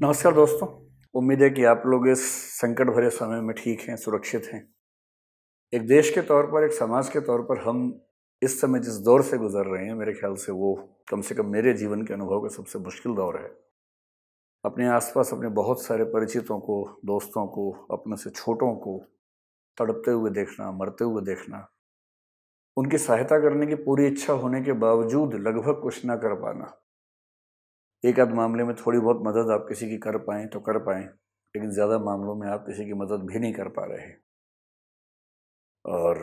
नमस्कार दोस्तों। उम्मीद है कि आप लोग इस संकट भरे समय में ठीक हैं, सुरक्षित हैं। एक देश के तौर पर, एक समाज के तौर पर हम इस समय जिस दौर से गुजर रहे हैं, मेरे ख्याल से वो कम से कम मेरे जीवन के अनुभव का सबसे मुश्किल दौर है। अपने आसपास अपने बहुत सारे परिचितों को, दोस्तों को, अपने से छोटों को तड़पते हुए देखना, मरते हुए देखना, उनकी सहायता करने की पूरी इच्छा होने के बावजूद लगभग कुछ ना कर पाना। एक आध मामले में थोड़ी बहुत मदद आप किसी की कर पाएँ तो कर पाएँ, लेकिन ज़्यादा मामलों में आप किसी की मदद भी नहीं कर पा रहे। और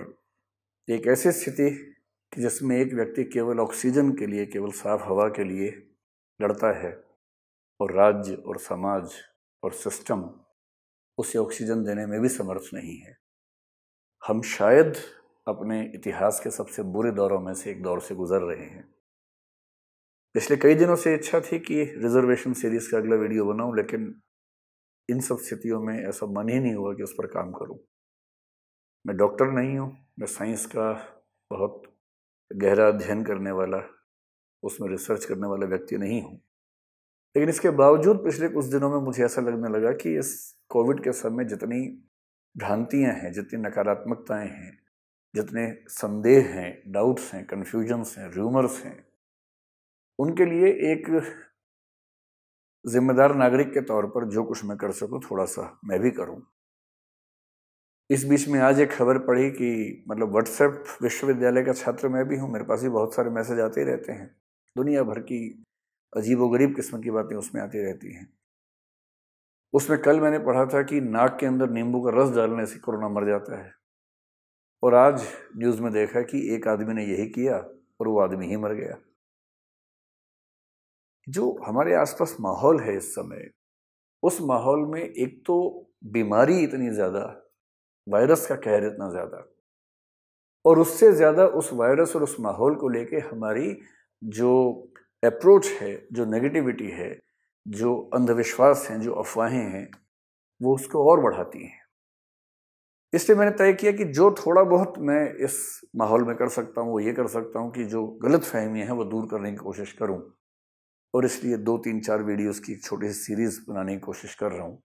एक ऐसी स्थिति कि जिसमें एक व्यक्ति केवल ऑक्सीजन के लिए, केवल साफ हवा के लिए लड़ता है और राज्य और समाज और सिस्टम उसे ऑक्सीजन देने में भी समर्थ नहीं है। हम शायद अपने इतिहास के सबसे बुरे दौरों में से एक दौर से गुजर रहे हैं। पिछले कई दिनों से इच्छा थी कि रिजर्वेशन सीरीज का अगला वीडियो बनाऊं, लेकिन इन सब स्थितियों में ऐसा मन ही नहीं हुआ कि उस पर काम करूं। मैं डॉक्टर नहीं हूं, मैं साइंस का बहुत गहरा अध्ययन करने वाला, उसमें रिसर्च करने वाला व्यक्ति नहीं हूं। लेकिन इसके बावजूद पिछले कुछ दिनों में मुझे ऐसा लगने लगा कि इस कोविड के समय जितनी भ्रांतियां हैं, जितनी नकारात्मकताएं हैं, जितने संदेह हैं, डाउट्स हैं, कन्फ्यूजन्स हैं, रूमर्स हैं, उनके लिए एक जिम्मेदार नागरिक के तौर पर जो कुछ मैं कर सकूं थोड़ा सा मैं भी करूं। इस बीच में आज एक खबर पढ़ी कि व्हाट्सएप विश्वविद्यालय का छात्र मैं भी हूं, मेरे पास भी बहुत सारे मैसेज आते ही रहते हैं। दुनिया भर की अजीबोगरीब किस्म की बातें उसमें आती रहती हैं। उसमें कल मैंने पढ़ा था कि नाक के अंदर नींबू का रस डालने से कोरोना मर जाता है, और आज न्यूज़ में देखा कि एक आदमी ने यही किया और वो आदमी ही मर गया। जो हमारे आसपास माहौल है इस समय, उस माहौल में एक तो बीमारी इतनी ज़्यादा, वायरस का कहर इतना ज़्यादा, और उससे ज़्यादा उस वायरस और उस माहौल को लेके हमारी जो अप्रोच है, जो नेगेटिविटी है, जो अंधविश्वास हैं, जो अफवाहें हैं, वो उसको और बढ़ाती हैं। इसलिए मैंने तय किया कि जो थोड़ा बहुत मैं इस माहौल में कर सकता हूँ वो ये कर सकता हूँ कि जो गलत फहमियाँ हैं वो दूर करने की कोशिश करूँ। और इसलिए 2-3-4 वीडियोस की एक छोटी सी सीरीज़ बनाने की कोशिश कर रहा हूँ।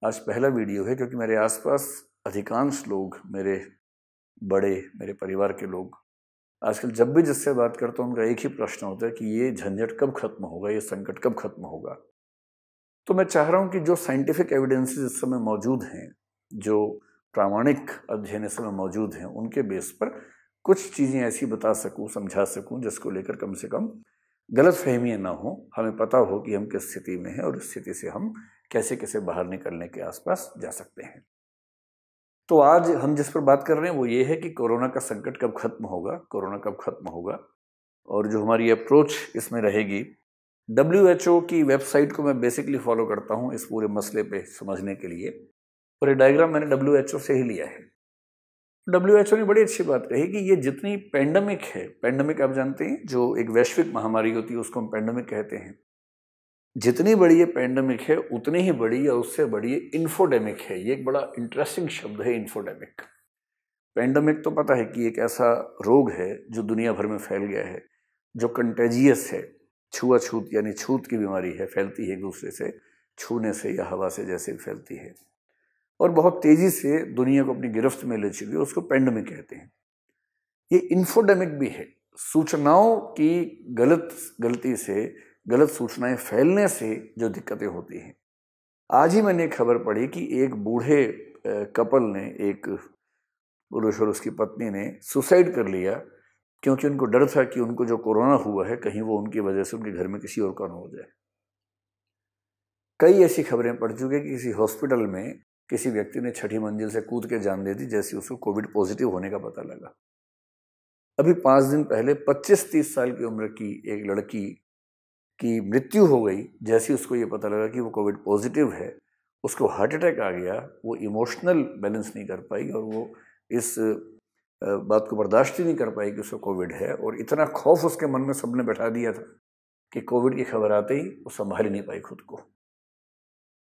आज पहला वीडियो है क्योंकि मेरे आसपास अधिकांश लोग, मेरे बड़े, मेरे परिवार के लोग, आजकल जब भी जिससे बात करता हूँ उनका एक ही प्रश्न होता है कि ये झंझट कब खत्म होगा, ये संकट कब खत्म होगा। तो मैं चाह रहा हूँ कि जो साइंटिफिक एविडेंसेस इस समय मौजूद हैं, जो प्रामाणिक अध्ययन इस समय मौजूद हैं, उनके बेस पर कुछ चीज़ें ऐसी बता सकूँ, समझा सकूँ, जिसको लेकर कम से कम गलत फहमियाँ ना हो, हमें पता हो कि हम किस स्थिति में हैं और इस स्थिति से हम कैसे कैसे बाहर निकलने के आसपास जा सकते हैं। तो आज हम जिस पर बात कर रहे हैं वो ये है कि कोरोना का संकट कब खत्म होगा, कोरोना कब खत्म होगा, और जो हमारी अप्रोच इसमें रहेगी। WHO की वेबसाइट को मैं बेसिकली फॉलो करता हूँ इस पूरे मसले पे समझने के लिए, और ये डायग्राम मैंने WHO से ही लिया है। WHO ने बड़ी अच्छी बात कही कि ये जितनी पैंडमिक है, पैंडमिक आप जानते हैं जो एक वैश्विक महामारी होती है उसको हम पैंडमिक कहते हैं, जितनी बड़ी ये पैंडमिक है उतनी ही बड़ी या उससे बड़ी इन्फोडेमिक है। ये एक बड़ा इंटरेस्टिंग शब्द है, इन्फोडेमिक। पैंडमिक तो पता है कि एक ऐसा रोग है जो दुनिया भर में फैल गया है, जो कंटेजियस है, छुआछूत यानी छूत की बीमारी है, फैलती है एक दूसरे से, छूने से या हवा से जैसे भी फैलती है, और बहुत तेजी से दुनिया को अपनी गिरफ्त में ले चुकी है, उसको पैंडमिक कहते हैं। ये इन्फोडेमिक भी है, सूचनाओं की गलती से, गलत सूचनाएं फैलने से जो दिक्कतें होती हैं। आज ही मैंने एक खबर पढ़ी कि एक बूढ़े कपल ने, एक पुरुष और उसकी पत्नी ने सुसाइड कर लिया क्योंकि उनको डर था कि उनको जो कोरोना हुआ है कहीं वो उनकी वजह से उनके घर में किसी और का ना हो जाए। कई ऐसी खबरें पढ़ चुके कि किसी हॉस्पिटल में किसी व्यक्ति ने 6ठी मंजिल से कूद के जान दे दी जैसे उसको कोविड पॉजिटिव होने का पता लगा। अभी 5 दिन पहले 25-30 साल की उम्र की एक लड़की की मृत्यु हो गई जैसे उसको ये पता लगा कि वो कोविड पॉजिटिव है। उसको हार्ट अटैक आ गया, वो इमोशनल बैलेंस नहीं कर पाई और वो इस बात को बर्दाश्त ही नहीं कर पाई कि उसको कोविड है, और इतना खौफ उसके मन में सबने बैठा दिया था कि कोविड की खबर आते ही वो संभाल ही नहीं पाई खुद को।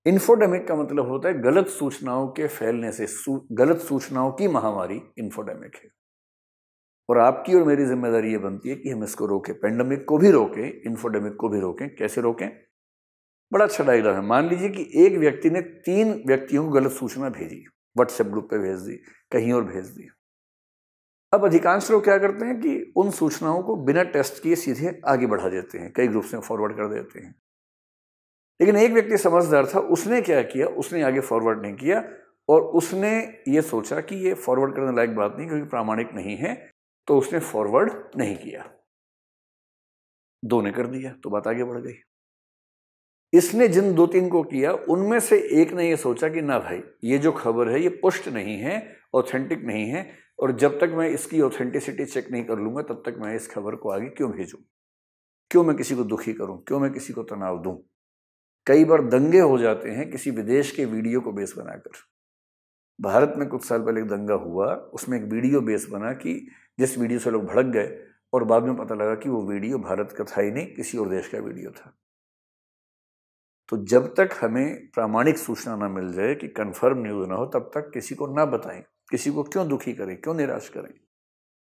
इन्फोडेमिक का मतलब होता है गलत सूचनाओं के फैलने से, गलत सूचनाओं की महामारी इन्फोडेमिक है। और आपकी और मेरी जिम्मेदारी ये बनती है कि हम इसको रोकें, पेंडेमिक को भी रोकें, इन्फोडेमिक को भी रोकें। कैसे रोकें? बड़ा अच्छा डायग्राम है। मान लीजिए कि एक व्यक्ति ने 3 व्यक्तियों को गलत सूचना भेजी, व्हाट्सएप ग्रुप पे भेज दी, कहीं और भेज दी। अब अधिकांश लोग क्या करते हैं कि उन सूचनाओं को बिना टेस्ट किए सीधे आगे बढ़ा देते हैं, कई ग्रुप्स में फॉरवर्ड कर देते हैं। लेकिन एक व्यक्ति समझदार था, उसने क्या किया, उसने आगे फॉरवर्ड नहीं किया और उसने ये सोचा कि ये फॉरवर्ड करने लायक बात नहीं क्योंकि प्रामाणिक नहीं है, तो उसने फॉरवर्ड नहीं किया। 2 ने कर दिया तो बात आगे बढ़ गई। इसने जिन 2-3 को किया उनमें से एक ने ये सोचा कि ना भाई, ये जो खबर है ये पुष्ट नहीं है, ऑथेंटिक नहीं है, और जब तक मैं इसकी ऑथेंटिसिटी चेक नहीं कर लूंगा तब तक मैं इस खबर को आगे क्यों भेजूं, क्यों मैं किसी को दुखी करूं, क्यों मैं किसी को तनाव दूं। कई बार दंगे हो जाते हैं किसी विदेश के वीडियो को बेस बनाकर। भारत में कुछ साल पहले एक दंगा हुआ, उसमें एक वीडियो बेस बना कि जिस वीडियो से लोग भड़क गए और बाद में पता लगा कि वो वीडियो भारत का था ही नहीं, किसी और देश का वीडियो था। तो जब तक हमें प्रामाणिक सूचना ना मिल जाए कि कंफर्म न्यूज ना हो, तब तक किसी को ना बताएं, किसी को क्यों दुखी करें, क्यों निराश करें।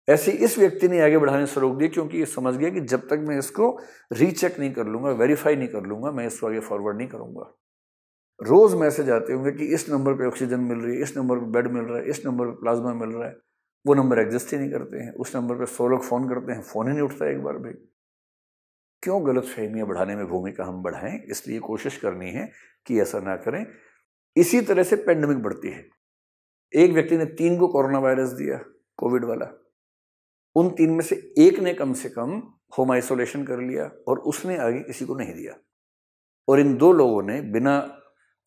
ऐसे इस व्यक्ति ने आगे बढ़ाने से रोक दिया क्योंकि ये समझ गया कि जब तक मैं इसको रीचेक नहीं कर लूंगा, वेरीफाई नहीं कर लूंगा, मैं इसको आगे फॉरवर्ड नहीं करूंगा। रोज मैसेज आते होंगे कि इस नंबर पे ऑक्सीजन मिल रही है, इस नंबर पे बेड मिल रहा है, इस नंबर पे प्लाज्मा मिल रहा है। वो नंबर एग्जिस्ट ही नहीं करते हैं। उस नंबर पे 100 लोग फोन करते हैं, फोन ही नहीं उठता एक बार भी। क्यों गलत फहमियां बढ़ाने में भूमिका हम बढ़ाएं, इसलिए कोशिश करनी है कि ऐसा ना करें। इसी तरह से पेंडेमिक बढ़ती है। एक व्यक्ति ने 3 को कोरोना वायरस दिया, कोविड वाला। उन 3 में से एक ने कम से कम होम आइसोलेशन कर लिया और उसने आगे किसी को नहीं दिया। और इन 2 लोगों ने बिना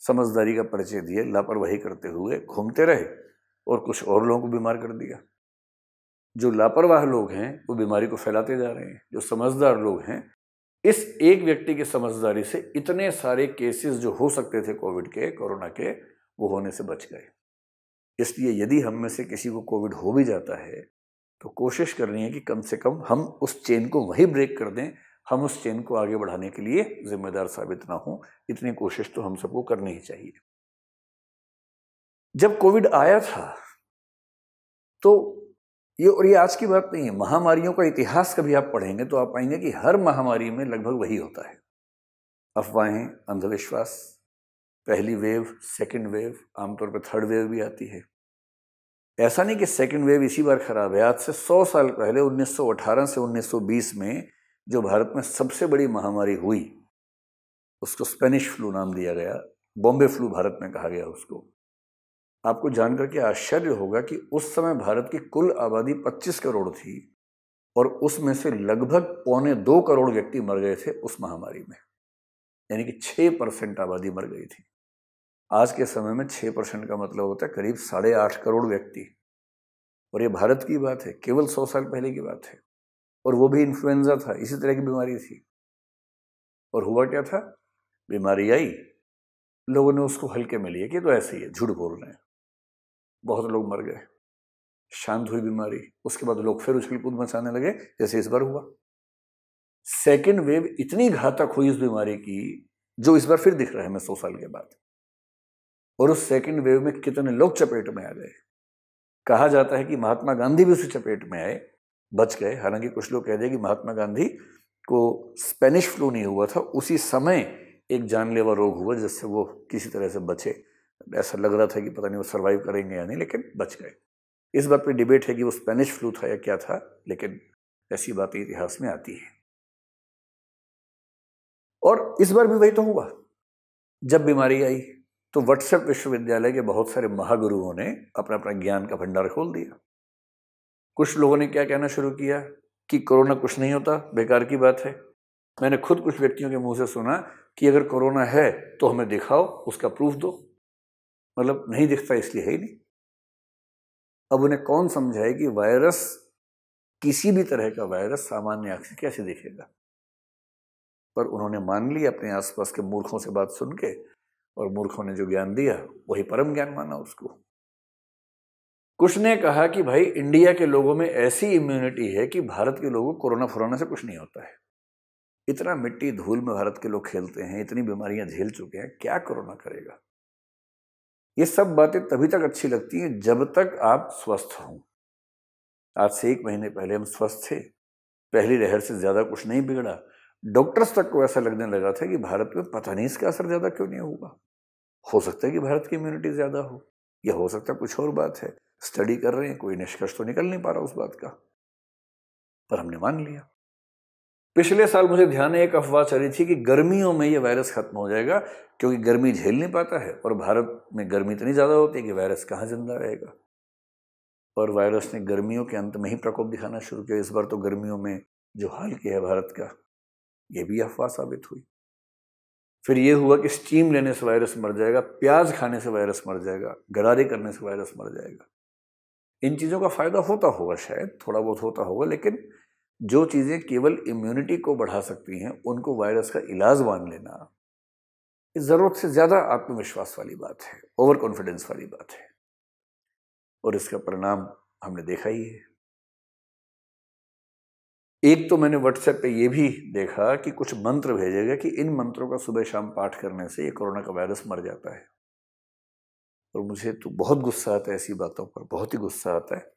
समझदारी का परिचय दिए, लापरवाही करते हुए घूमते रहे और कुछ और लोगों को बीमार कर दिया। जो लापरवाह लोग हैं वो बीमारी को फैलाते जा रहे हैं। जो समझदार लोग हैं, इस एक व्यक्ति की समझदारी से इतने सारे केसेस जो हो सकते थे कोविड के, कोरोना के, वो होने से बच गए। इसलिए यदि हम में से किसी को कोविड हो भी जाता है तो कोशिश करनी है कि कम से कम हम उस चेन को वहीं ब्रेक कर दें, हम उस चेन को आगे बढ़ाने के लिए जिम्मेदार साबित ना हो। इतनी कोशिश तो हम सबको करनी ही चाहिए। जब कोविड आया था तो ये आज की बात नहीं है, महामारियों का इतिहास कभी आप पढ़ेंगे तो आप पाएंगे कि हर महामारी में लगभग वही होता है। अफवाहें, अंधविश्वास, पहली वेव, सेकंड वेव, आमतौर पर थर्ड वेव भी आती है। ऐसा नहीं कि सेकंड वेव इसी बार खराब है। आज से 100 साल पहले 1918 से 1920 में जो भारत में सबसे बड़ी महामारी हुई, उसको स्पेनिश फ्लू नाम दिया गया, बॉम्बे फ्लू भारत में कहा गया उसको। आपको जानकर के आश्चर्य होगा कि उस समय भारत की कुल आबादी 25 करोड़ थी और उसमें से लगभग 1.25 करोड़ व्यक्ति मर गए थे उस महामारी में, यानी कि 6% आबादी मर गई थी। आज के समय में 6% का मतलब होता है करीब 8.5 करोड़ व्यक्ति। और ये भारत की बात है, केवल 100 साल पहले की बात है। और वो भी इन्फ्लुएंजा था, इसी तरह की बीमारी थी। और हुआ क्या था, बीमारी आई, लोगों ने उसको हल्के में लिया कि तो ऐसे ही है, झूठ बोल रहे हैं, बहुत लोग मर गए, शांत हुई बीमारी। उसके बाद लोग फिर उछल कूद मचाने लगे जैसे इस बार हुआ। सेकेंड वेव इतनी घातक हुई इस बीमारी की, जो इस बार फिर दिख रहा है हमें 100 साल के बाद। और उस सेकेंड वेव में कितने लोग चपेट में आ गए। कहा जाता है कि महात्मा गांधी भी उसी चपेट में आए, बच गए। हालांकि कुछ लोग कह दिए कि महात्मा गांधी को स्पेनिश फ्लू नहीं हुआ था, उसी समय एक जानलेवा रोग हुआ जिससे वो किसी तरह से बचे। ऐसा लग रहा था कि पता नहीं वो सर्वाइव करेंगे या नहीं, लेकिन बच गए। इस बात पे डिबेट है कि वो स्पेनिश फ्लू था या क्या था, लेकिन ऐसी बातें इतिहास में आती है। और इस बार भी वही तो हुआ। जब बीमारी आई तो व्हाट्सएप विश्वविद्यालय के बहुत सारे महागुरुओं ने अपना अपना ज्ञान का भंडार खोल दिया। कुछ लोगों ने क्या कहना शुरू किया कि कोरोना कुछ नहीं होता, बेकार की बात है। मैंने खुद कुछ व्यक्तियों के मुंह से सुना कि अगर कोरोना है तो हमें दिखाओ, उसका प्रूफ दो। मतलब नहीं दिखता इसलिए है ही नहीं। अब उन्हें कौन समझाए कि वायरस, किसी भी तरह का वायरस सामान्य आंख से कैसे दिखेगा। पर उन्होंने मान लिया अपने आसपास के मूर्खों से बात सुन के, और मूर्खों ने जो ज्ञान दिया वही परम ज्ञान माना उसको। कुछ ने कहा कि भाई इंडिया के लोगों में ऐसी इम्यूनिटी है कि भारत के लोगों को कोरोना फुराना से कुछ नहीं होता है। इतना मिट्टी धूल में भारत के लोग खेलते हैं, इतनी बीमारियां झेल चुके हैं, क्या कोरोना करेगा। ये सब बातें तभी तक अच्छी लगती हैं जब तक आप स्वस्थ हों। आज से 1 महीने पहले हम स्वस्थ थे, पहली लहर से ज्यादा कुछ नहीं बिगड़ा। डॉक्टर्स तक को ऐसा लगने लगा था कि भारत में पता नहीं इसका असर ज़्यादा क्यों नहीं होगा। हो सकता है कि भारत की इम्यूनिटी ज़्यादा हो, या हो सकता है कुछ और बात है। स्टडी कर रहे हैं, कोई निष्कर्ष तो निकल नहीं पा रहा उस बात का, पर हमने मान लिया। पिछले साल मुझे ध्यान है एक अफवाह चली थी कि गर्मियों में ये वायरस खत्म हो जाएगा, क्योंकि गर्मी झेल नहीं पाता है और भारत में गर्मी इतनी ज़्यादा होती है कि वायरस कहाँ जिंदा रहेगा। और वायरस ने गर्मियों के अंत में ही प्रकोप दिखाना शुरू किया। इस बार तो गर्मियों में जो हाल किया है भारत का, ये भी अफवाह साबित हुई। फिर ये हुआ कि स्टीम लेने से वायरस मर जाएगा, प्याज खाने से वायरस मर जाएगा, गरारे करने से वायरस मर जाएगा। इन चीज़ों का फायदा होता होगा, शायद थोड़ा बहुत होता होगा, लेकिन जो चीज़ें केवल इम्यूनिटी को बढ़ा सकती हैं उनको वायरस का इलाज मान लेना, इस ज़रूरत से ज़्यादा आत्मविश्वास वाली बात है, ओवर कॉन्फिडेंस वाली बात है। और इसका परिणाम हमने देखा ही है। एक तो मैंने व्हाट्सएप पे ये भी देखा कि कुछ मंत्र भेजे गए कि इन मंत्रों का सुबह शाम पाठ करने से ये कोरोना का वायरस मर जाता है। और मुझे तो बहुत गुस्सा आता है ऐसी बातों पर, बहुत ही गुस्सा आता है।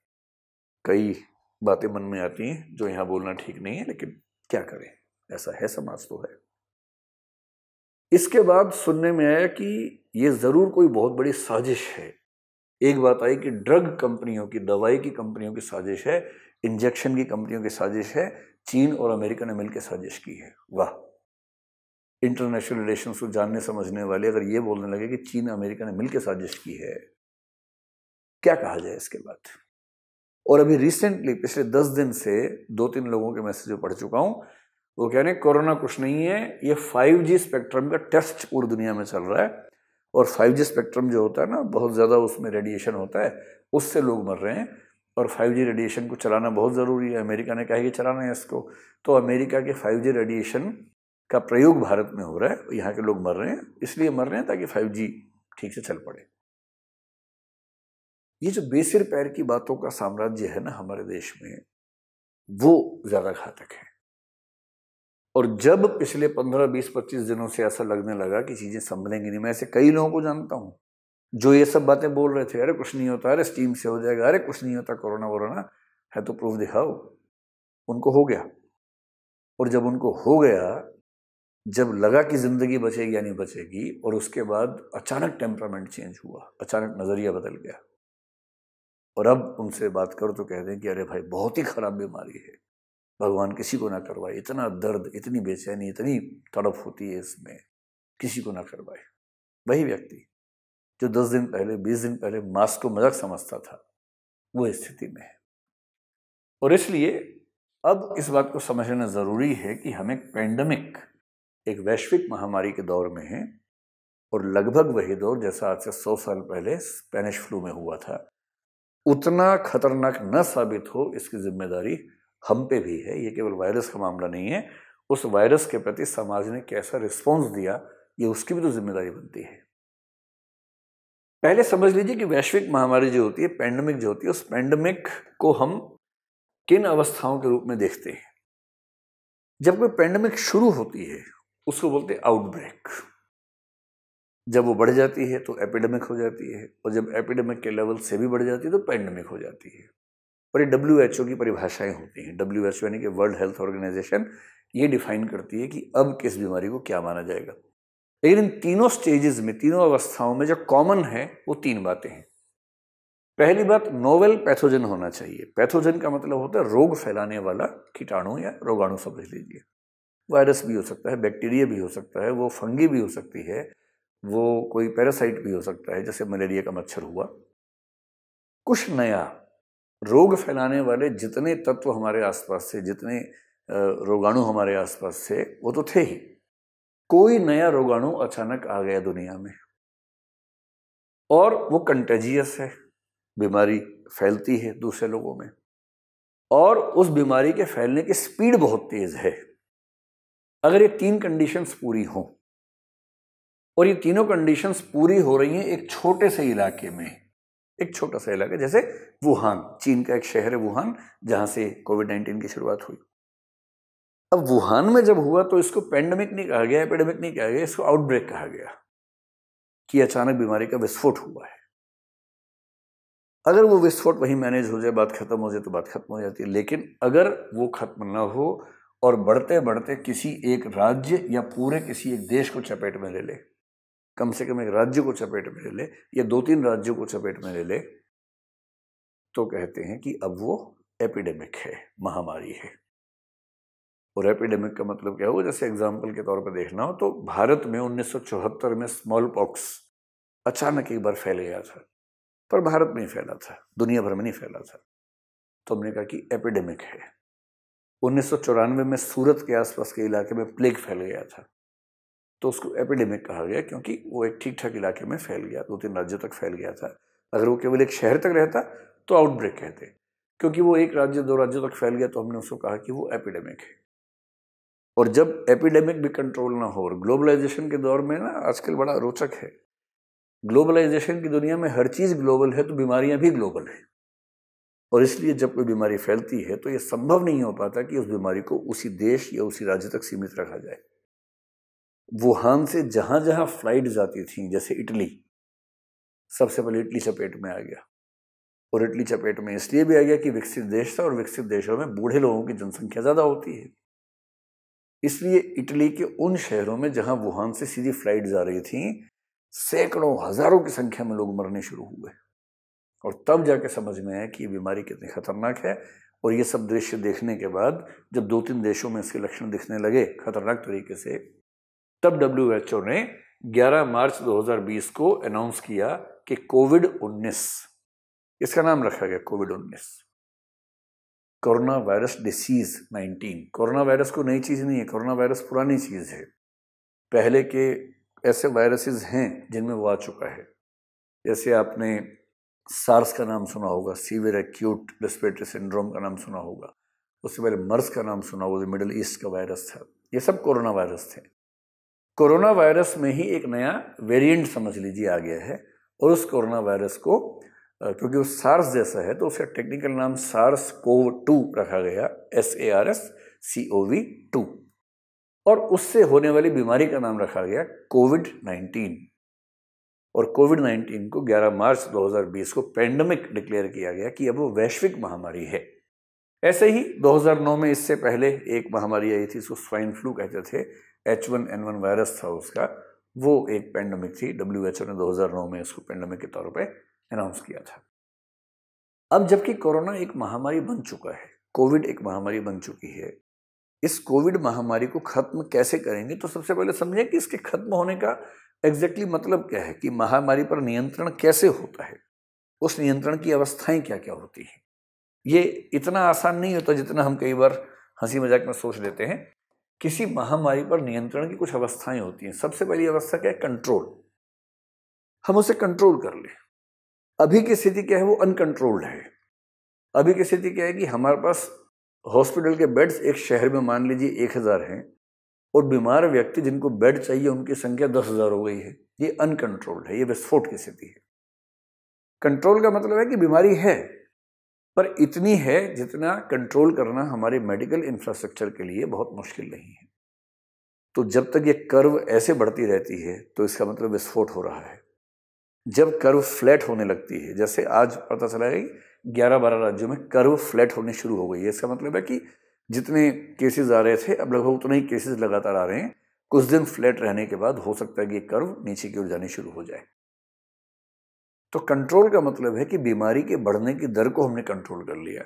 कई बातें मन में आती हैं जो यहाँ बोलना ठीक नहीं है, लेकिन क्या करें, ऐसा है, समाज तो है। इसके बाद सुनने में आया कि ये जरूर कोई बहुत बड़ी साजिश है। एक बात आई कि ड्रग कंपनियों की, दवाई की कंपनियों की साजिश है, इंजेक्शन की कंपनियों की साजिश है, चीन और अमेरिका ने मिलकर साजिश की है। वाह, इंटरनेशनल रिलेशंस को जानने समझने वाले अगर ये बोलने लगे कि चीन अमेरिका ने मिलकर साजिश की है, क्या कहा जाए इसके बाद। और अभी रिसेंटली पिछले 10 दिन से 2-3 लोगों के मैसेज पढ़ चुका हूं, वो कह रहे हैं कोरोना कुछ नहीं है, ये 5G स्पेक्ट्रम का टेस्ट पूरी दुनिया में चल रहा है। और 5G स्पेक्ट्रम जो होता है ना, बहुत ज़्यादा उसमें रेडिएशन होता है, उससे लोग मर रहे हैं। और 5G रेडिएशन को चलाना बहुत ज़रूरी है। अमेरिका ने कहा कि चलाना है इसको, तो अमेरिका के 5G रेडिएशन का प्रयोग भारत में हो रहा है, यहाँ के लोग मर रहे हैं, इसलिए मर रहे हैं ताकि 5G ठीक से चल पड़े। ये जो बेसिर पैर की बातों का साम्राज्य है ना हमारे देश में, वो ज़्यादा घातक है। और जब पिछले 15, 20, 25 दिनों से ऐसा लगने लगा कि चीज़ें संभलेंगी नहीं, मैं ऐसे कई लोगों को जानता हूँ जो ये सब बातें बोल रहे थे, अरे कुछ नहीं होता, अरे स्टीम से हो जाएगा, अरे कुछ नहीं होता, कोरोना वोरोना है तो प्रूफ दिखाओ। उनको हो गया। और जब उनको हो गया, जब लगा कि जिंदगी बचेगी या नहीं बचेगी, और उसके बाद अचानक टेम्परामेंट चेंज हुआ, अचानक नजरिया बदल गया। और अब उनसे बात करो तो कह दें कि अरे भाई बहुत ही खराब बीमारी है, भगवान किसी को ना करवाए, इतना दर्द, इतनी बेचैनी, इतनी तड़प होती है इसमें, किसी को ना करवाए। वही व्यक्ति जो 10 दिन पहले, 20 दिन पहले मास्क को मजाक समझता था, वो स्थिति में है। और इसलिए अब इस बात को समझना जरूरी है कि हम एक पैंडेमिक, एक वैश्विक महामारी के दौर में हैं, और लगभग वही दौर जैसा आज से 100 साल पहले स्पेनिश फ्लू में हुआ था, उतना खतरनाक न साबित हो, इसकी जिम्मेदारी हम पे भी है। ये केवल वायरस का मामला नहीं है, उस वायरस के प्रति समाज ने कैसा रिस्पॉन्स दिया, ये उसकी भी तो जिम्मेदारी बनती है। पहले समझ लीजिए कि वैश्विक महामारी जो होती है, पैंडेमिक जो होती है, उस पैंडेमिक को हम किन अवस्थाओं के रूप में देखते हैं। जब कोई पैंडेमिक शुरू होती है उसको बोलते हैं आउटब्रेक। जब वो बढ़ जाती है तो एपिडेमिक हो जाती है, और जब एपिडेमिक के लेवल से भी बढ़ जाती है तो पैंडेमिक हो जाती है। और ये WHO की परिभाषाएं होती हैं। WHO यानी कि वर्ल्ड हेल्थ ऑर्गेनाइजेशन, ये डिफाइन करती है कि अब किस बीमारी को क्या माना जाएगा। लेकिन इन तीनों स्टेजेस में, तीनों अवस्थाओं में जो कॉमन है वो 3 बातें हैं। पहली बात, नोवेल पैथोजन होना चाहिए। पैथोजन का मतलब होता है रोग फैलाने वाला कीटाणु या रोगाणु समझ लीजिए। वायरस भी हो सकता है, बैक्टीरिया भी हो सकता है, वो फंगी भी हो सकती है, वो कोई पैरासाइट भी हो सकता है, जैसे मलेरिया का मच्छर हुआ। कुछ नया रोग फैलाने वाले जितने तत्व हमारे आसपास से, जितने रोगाणु हमारे आसपास से, वो तो थे ही। कोई नया रोगाणु अचानक आ गया दुनिया में, और वो कंटेजियस है, बीमारी फैलती है दूसरे लोगों में, और उस बीमारी के फैलने की स्पीड बहुत तेज है। अगर ये 3 कंडीशंस पूरी हों, और ये तीनों कंडीशंस पूरी हो रही हैं एक छोटे से इलाके में, एक छोटा सा इलाका जैसे वुहान, चीन का एक शहर है वुहान, जहां से कोविड-19 की शुरुआत हुई। अब वुहान में जब हुआ तो इसको पैंडेमिक नहीं कहा गया, एपिडेमिक नहीं कहा गया, इसको आउटब्रेक कहा गया, कि अचानक बीमारी का विस्फोट हुआ है। अगर वो विस्फोट वहीं मैनेज हो जाए, बात खत्म हो जाए तो बात खत्म हो जाती है। लेकिन अगर वो खत्म ना हो और बढ़ते बढ़ते किसी एक राज्य या पूरे किसी एक देश को चपेट में ले ले, कम से कम एक राज्य को चपेट में ले ले या 2-3 राज्यों को चपेट में ले ले, तो कहते हैं कि अब वो एपिडेमिक है, महामारी है। और एपिडेमिक का मतलब क्या हुआ? जैसे एग्जाम्पल के तौर पर देखना हो तो भारत में 1974 में स्मॉल पॉक्स अचानक एक बार फैल गया था, पर भारत में ही फैला था, दुनिया भर में नहीं फैला था। तो हमने कहा कि एपिडेमिक है। 1994 में सूरत के आसपास के इलाके में प्लेग फैल गया था, तो उसको एपिडेमिक कहा गया क्योंकि वो एक ठीक ठाक इलाके में फैल गया, 2-3 राज्यों तक फैल गया था। अगर वो केवल एक शहर तक रहता तो आउटब्रेक कहते, क्योंकि वो 1 राज्य 2 राज्यों तक फैल गया तो हमने उसको कहा कि वो एपिडेमिक है। और जब एपिडेमिक भी कंट्रोल ना हो, और ग्लोबलाइजेशन के दौर में ना आजकल बड़ा रोचक है, ग्लोबलाइजेशन की दुनिया में हर चीज़ ग्लोबल है तो बीमारियां भी ग्लोबल है। और इसलिए जब कोई बीमारी फैलती है तो ये संभव नहीं हो पाता कि उस बीमारी को उसी देश या उसी राज्य तक सीमित रखा जाए। वुहान से जहां जहां फ्लाइट जाती थी, जैसे इटली, सबसे पहले इटली चपेट में आ गया। और इटली चपेट में इसलिए भी आ गया कि विकसित देश था और विकसित देशों में बूढ़े लोगों की जनसंख्या ज़्यादा होती है। इसलिए इटली के उन शहरों में जहां वुहान से सीधी फ्लाइट जा रही थी, सैकड़ों हजारों की संख्या में लोग मरने शुरू हुए। और तब जाके समझ में आया कि ये बीमारी कितनी खतरनाक है। और ये सब दृश्य देखने के बाद जब 2-3 देशों में इसके लक्षण दिखने लगे खतरनाक तरीके से, तब WHO ने 11 मार्च 2020 को अनाउंस किया कि कोविड-19, इसका नाम रखा गया कोविड-19, corona virus disease 19। Corona virus को नई चीज़ नहीं है, कोरोना वायरस पुरानी चीज़ है। पहले के ऐसे वायरसेस हैं जिनमें वो आ चुका है। जैसे आपने सार्स का नाम सुना होगा, सीवियर एक्यूट रेस्पिरेटरी सिंड्रोम का नाम सुना होगा। उससे पहले मर्स का नाम सुना होगा, मिडिल ईस्ट का वायरस था। ये सब कोरोना वायरस थे। कोरोना वायरस में ही एक नया वेरिएंट समझ लीजिए आ गया है। और उस कोरोना वायरस को क्योंकि वो सार्स जैसा है तो उसका टेक्निकल नाम SARS-CoV-2 रखा गया, SARS-CoV-2। और उससे होने वाली बीमारी का नाम रखा गया कोविड-19। और कोविड-19 को 11 मार्च 2020 को पैंडेमिक डिक्लेयर किया गया कि अब वो वैश्विक महामारी है। ऐसे ही 2009 में इससे पहले एक महामारी आई थी, उसको स्वाइन फ्लू कहते थे, H1N1 वायरस था उसका, वो एक पैंडेमिक थी। WHO ने 2009 में इसको पैंडेमिक के तौर पे अनाउंस किया था। अब जबकि कोरोना एक महामारी बन चुका है, कोविड एक महामारी बन चुकी है, इस कोविड महामारी को खत्म कैसे करेंगे? तो सबसे पहले समझें कि इसके खत्म होने का एग्जैक्टली मतलब क्या है, कि महामारी पर नियंत्रण कैसे होता है, उस नियंत्रण की अवस्थाएं क्या क्या होती हैं। ये इतना आसान नहीं होता जितना हम कई बार हंसी मजाक में सोच लेते हैं। किसी महामारी पर नियंत्रण की कुछ अवस्थाएं होती हैं। सबसे पहली अवस्था क्या है? कंट्रोल। हम उसे कंट्रोल कर लें। अभी की स्थिति क्या है? वो अनकंट्रोल्ड है। अभी की स्थिति क्या है कि हमारे पास हॉस्पिटल के बेड्स एक शहर में मान लीजिए 1000 हैं और बीमार व्यक्ति जिनको बेड चाहिए उनकी संख्या 10,000 हो गई है। ये अनकंट्रोल्ड है, ये विस्फोट की स्थिति है। कंट्रोल का मतलब है कि बीमारी है, पर इतनी है जितना कंट्रोल करना हमारे मेडिकल इंफ्रास्ट्रक्चर के लिए बहुत मुश्किल नहीं है। तो जब तक ये कर्व ऐसे बढ़ती रहती है तो इसका मतलब विस्फोट हो रहा है। जब कर्व फ्लैट होने लगती है, जैसे आज पता चला है 11-12 राज्यों में कर्व फ्लैट होने शुरू हो गई है, इसका मतलब है कि जितने केसेस आ रहे थे अब लगभग उतने ही केसेस लगातार आ रहे हैं। कुछ दिन फ्लैट रहने के बाद हो सकता है कि कर्व नीचे की ओर जानी शुरू हो जाए। तो कंट्रोल का मतलब है कि बीमारी के बढ़ने की दर को हमने कंट्रोल कर लिया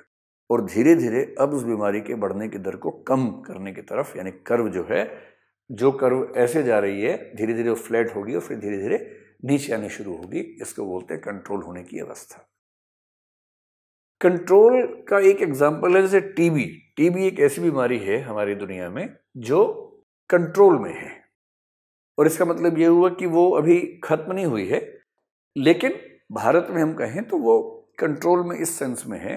और धीरे धीरे अब उस बीमारी के बढ़ने की दर को कम करने की तरफ, यानी कर्व जो है, जो कर्व ऐसे जा रही है धीरे धीरे वो फ्लैट होगी और फिर धीरे धीरे नीचे आनी शुरू होगी। इसको बोलते हैं कंट्रोल होने की अवस्था। कंट्रोल का एक एग्जाम्पल है जैसे टीबी। टीबी एक ऐसी बीमारी है हमारी दुनिया में जो कंट्रोल में है, और इसका मतलब ये हुआ कि वो अभी खत्म नहीं हुई है, लेकिन भारत में हम कहें तो वो कंट्रोल में इस सेंस में है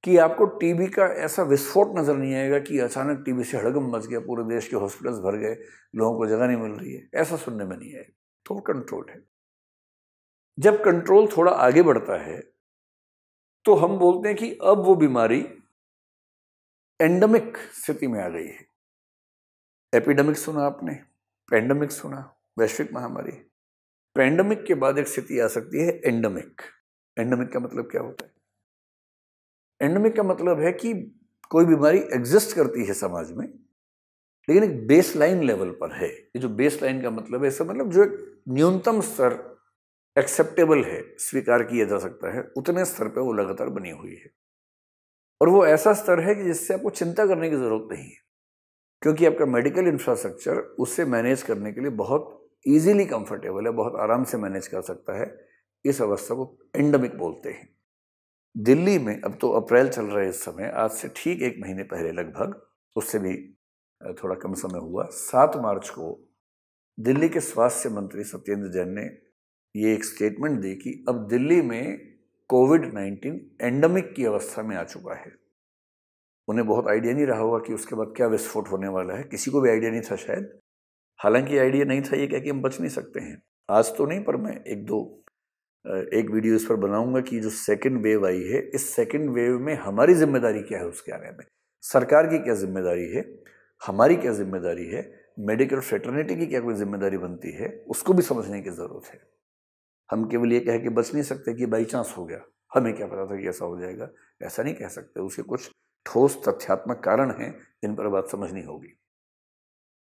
कि आपको टीबी का ऐसा विस्फोट नजर नहीं आएगा कि अचानक टीबी से हड़कंप मच गया, पूरे देश के हॉस्पिटल्स भर गए, लोगों को जगह नहीं मिल रही है, ऐसा सुनने में नहीं आएगा। तो वो कंट्रोल है। जब कंट्रोल थोड़ा आगे बढ़ता है तो हम बोलते हैं कि अब वो बीमारी एंडेमिक स्थिति में आ गई है। एपिडेमिक सुना आपने, पैंडेमिक सुना, वैश्विक महामारी। पैंडेमिक के बाद एक स्थिति आ सकती है एंडेमिक। एंडेमिक का मतलब क्या होता है? एंडेमिक का मतलब है कि कोई बीमारी एग्जिस्ट करती है समाज में, लेकिन एक बेस लाइन लेवल पर है। ये जो बेस लाइन का मतलब है, इसका मतलब जो एक न्यूनतम स्तर एक्सेप्टेबल है, स्वीकार किया जा सकता है, उतने स्तर पे वो लगातार बनी हुई है। और वो ऐसा स्तर है कि जिससे आपको चिंता करने की जरूरत नहीं है, क्योंकि आपका मेडिकल इंफ्रास्ट्रक्चर उससे मैनेज करने के लिए बहुत इजीली कंफर्टेबल है, बहुत आराम से मैनेज कर सकता है। इस अवस्था को एंडेमिक बोलते हैं। दिल्ली में अब तो अप्रैल चल रहा है इस समय, आज से ठीक 1 महीने पहले लगभग, उससे भी थोड़ा कम समय हुआ, 7 मार्च को दिल्ली के स्वास्थ्य मंत्री सत्येंद्र जैन ने ये एक स्टेटमेंट दी कि अब दिल्ली में कोविड-19 एंडेमिक की अवस्था में आ चुका है। उन्हें बहुत आइडिया नहीं रहा होगा कि उसके बाद क्या विस्फोट होने वाला है, किसी को भी आइडिया नहीं था शायद। हालांकि आइडिया नहीं था ये कह के हम बच नहीं सकते हैं, आज तो नहीं, पर मैं एक वीडियो इस पर बनाऊंगा कि जो सेकंड वेव आई है, इस सेकंड वेव में हमारी जिम्मेदारी क्या है उसके आने में, सरकार की क्या जिम्मेदारी है, हमारी क्या जिम्मेदारी है, मेडिकल फ्रेटर्निटी की क्या कोई जिम्मेदारी बनती है, उसको भी समझने की जरूरत है। हम केवल ये कह के बच नहीं सकते कि बाई चांस हो गया, हमें क्या पता था कि ऐसा हो जाएगा, ऐसा नहीं कह सकते। उसके कुछ ठोस तथ्यात्मक कारण हैं जिन पर बात समझनी होगी।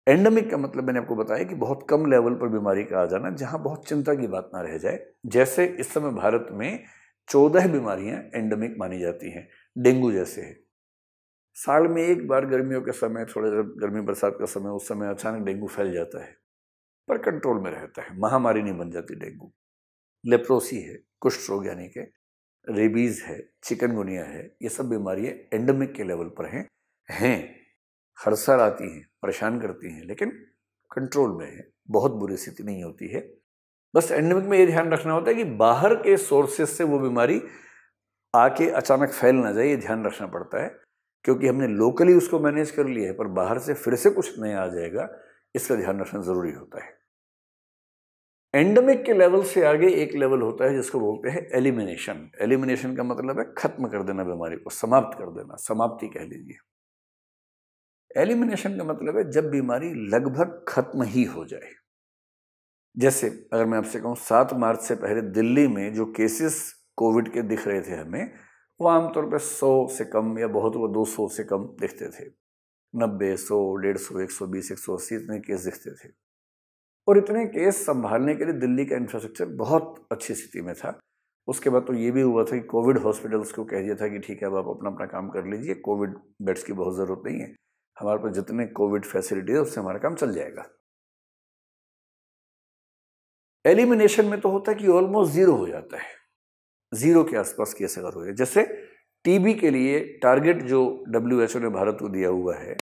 एंडेमिक का मतलब मैंने आपको बताया कि बहुत कम लेवल पर बीमारी का आ जाना, जहां बहुत चिंता की बात ना रह जाए। जैसे इस समय भारत में 14 बीमारियां एंडेमिक मानी जाती हैं, डेंगू जैसे है। साल में एक बार गर्मियों के समय, थोड़ा जब गर्मी बरसात का समय, उस समय अचानक डेंगू फैल जाता है, पर कंट्रोल में रहता है, महामारी नहीं बन जाती डेंगू। लेप्रोसी है, कुष्ठ रोग यानी कि रेबीज है, चिकनगुनिया है, ये सब बीमारियां एंडेमिक के लेवल पर हैं। हर साल आती हैं, परेशान करती हैं, लेकिन कंट्रोल में है, बहुत बुरी स्थिति नहीं होती है। बस एंडेमिक में ये ध्यान रखना होता है कि बाहर के सोर्सेज से वो बीमारी आके अचानक फैल ना जाए, ये ध्यान रखना पड़ता है, क्योंकि हमने लोकली उसको मैनेज कर लिया है, पर बाहर से फिर से कुछ नया आ जाएगा, इसका ध्यान रखना जरूरी होता है। एंडेमिक के लेवल से आगे एक लेवल होता है जिसको बोलते हैं एलिमिनेशन। एलिमिनेशन का मतलब है खत्म कर देना बीमारी को, समाप्त कर देना, समाप्ति कह लीजिए। एलिमिनेशन का मतलब है जब बीमारी लगभग खत्म ही हो जाए। जैसे अगर मैं आपसे कहूं 7 मार्च से पहले दिल्ली में जो केसेस कोविड के दिख रहे थे हमें, वो आमतौर पर 100 से कम या बहुत वो 200 से कम दिखते थे। 90, 100, 150, 120, 180 इतने केस दिखते थे। और इतने केस संभालने के लिए दिल्ली का इंफ्रास्ट्रक्चर बहुत अच्छी स्थिति में था। उसके बाद तो ये भी हुआ था कि कोविड हॉस्पिटल्स को कह दिया था कि ठीक है, अब आप अपना अपना काम कर लीजिए, कोविड बेड्स की बहुत ज़रूरत नहीं है, हमारे पास जितने कोविड फैसिलिटी है उससे हमारा काम चल जाएगा। एलिमिनेशन में तो होता है कि ऑलमोस्ट जीरो हो जाता है, जीरो के आसपास केस अगर हो जाए। जैसे टीबी के लिए टारगेट जो WHO ने भारत को दिया हुआ है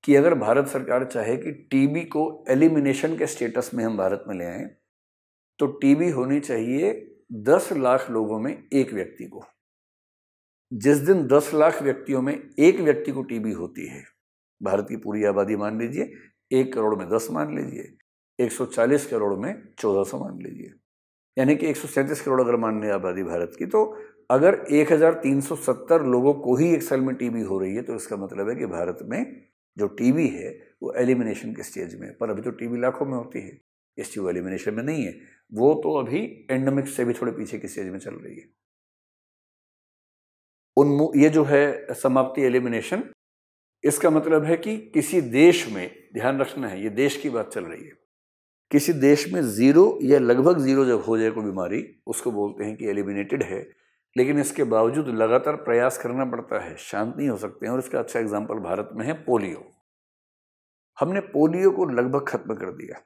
कि अगर भारत सरकार चाहे कि टीबी को एलिमिनेशन के स्टेटस में हम भारत में ले आए, तो टीबी होनी चाहिए 10 लाख लोगों में एक व्यक्ति को। जिस दिन 10 लाख व्यक्तियों में एक व्यक्ति को टीबी होती है, भारत की पूरी आबादी मान लीजिए, 1 करोड़ में 10 मान लीजिए, 140 करोड़ में 1400 मान लीजिए, यानी कि 137 करोड़ अगर मान लें आबादी भारत की, तो अगर 1370 लोगों को ही एक साल में टीबी हो रही है, तो इसका मतलब है कि भारत में जो टीबी है वो एलिमिनेशन के स्टेज में है। पर अभी तो टीबी लाखों में होती है, इस वो एलिमिनेशन में नहीं है, वो तो अभी एंडेमिक से भी थोड़े पीछे के स्टेज में चल रही है। ये जो है समाप्ति, एलिमिनेशन, इसका मतलब है कि किसी देश में, ध्यान रखना है, ये देश की बात चल रही है, किसी देश में जीरो या लगभग जीरो जब हो जाए कोई बीमारी, उसको बोलते हैं कि एलिमिनेटेड है। लेकिन इसके बावजूद लगातार प्रयास करना पड़ता है, शांत नहीं हो सकते हैं। और इसका अच्छा एग्जाम्पल भारत में है पोलियो। हमने पोलियो को लगभग खत्म कर दिया।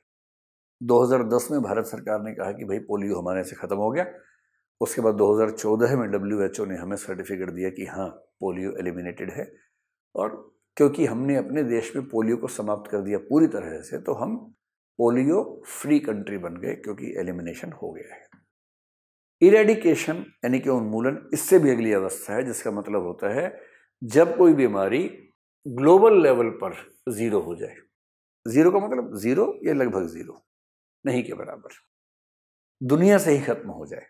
2010 में भारत सरकार ने कहा कि भाई पोलियो हमारे से खत्म हो गया। उसके बाद 2014 में WHO ने हमें सर्टिफिकेट दिया कि हाँ, पोलियो एलिमिनेटेड है। और क्योंकि हमने अपने देश में पोलियो को समाप्त कर दिया पूरी तरह से, तो हम पोलियो फ्री कंट्री बन गए, क्योंकि एलिमिनेशन हो गया है। इरेडिकेशन यानी कि उन्मूलन, इससे भी अगली अवस्था है, जिसका मतलब होता है जब कोई बीमारी ग्लोबल लेवल पर जीरो हो जाए। जीरो का मतलब जीरो या लगभग जीरो, नहीं के बराबर, दुनिया से ही खत्म हो जाए।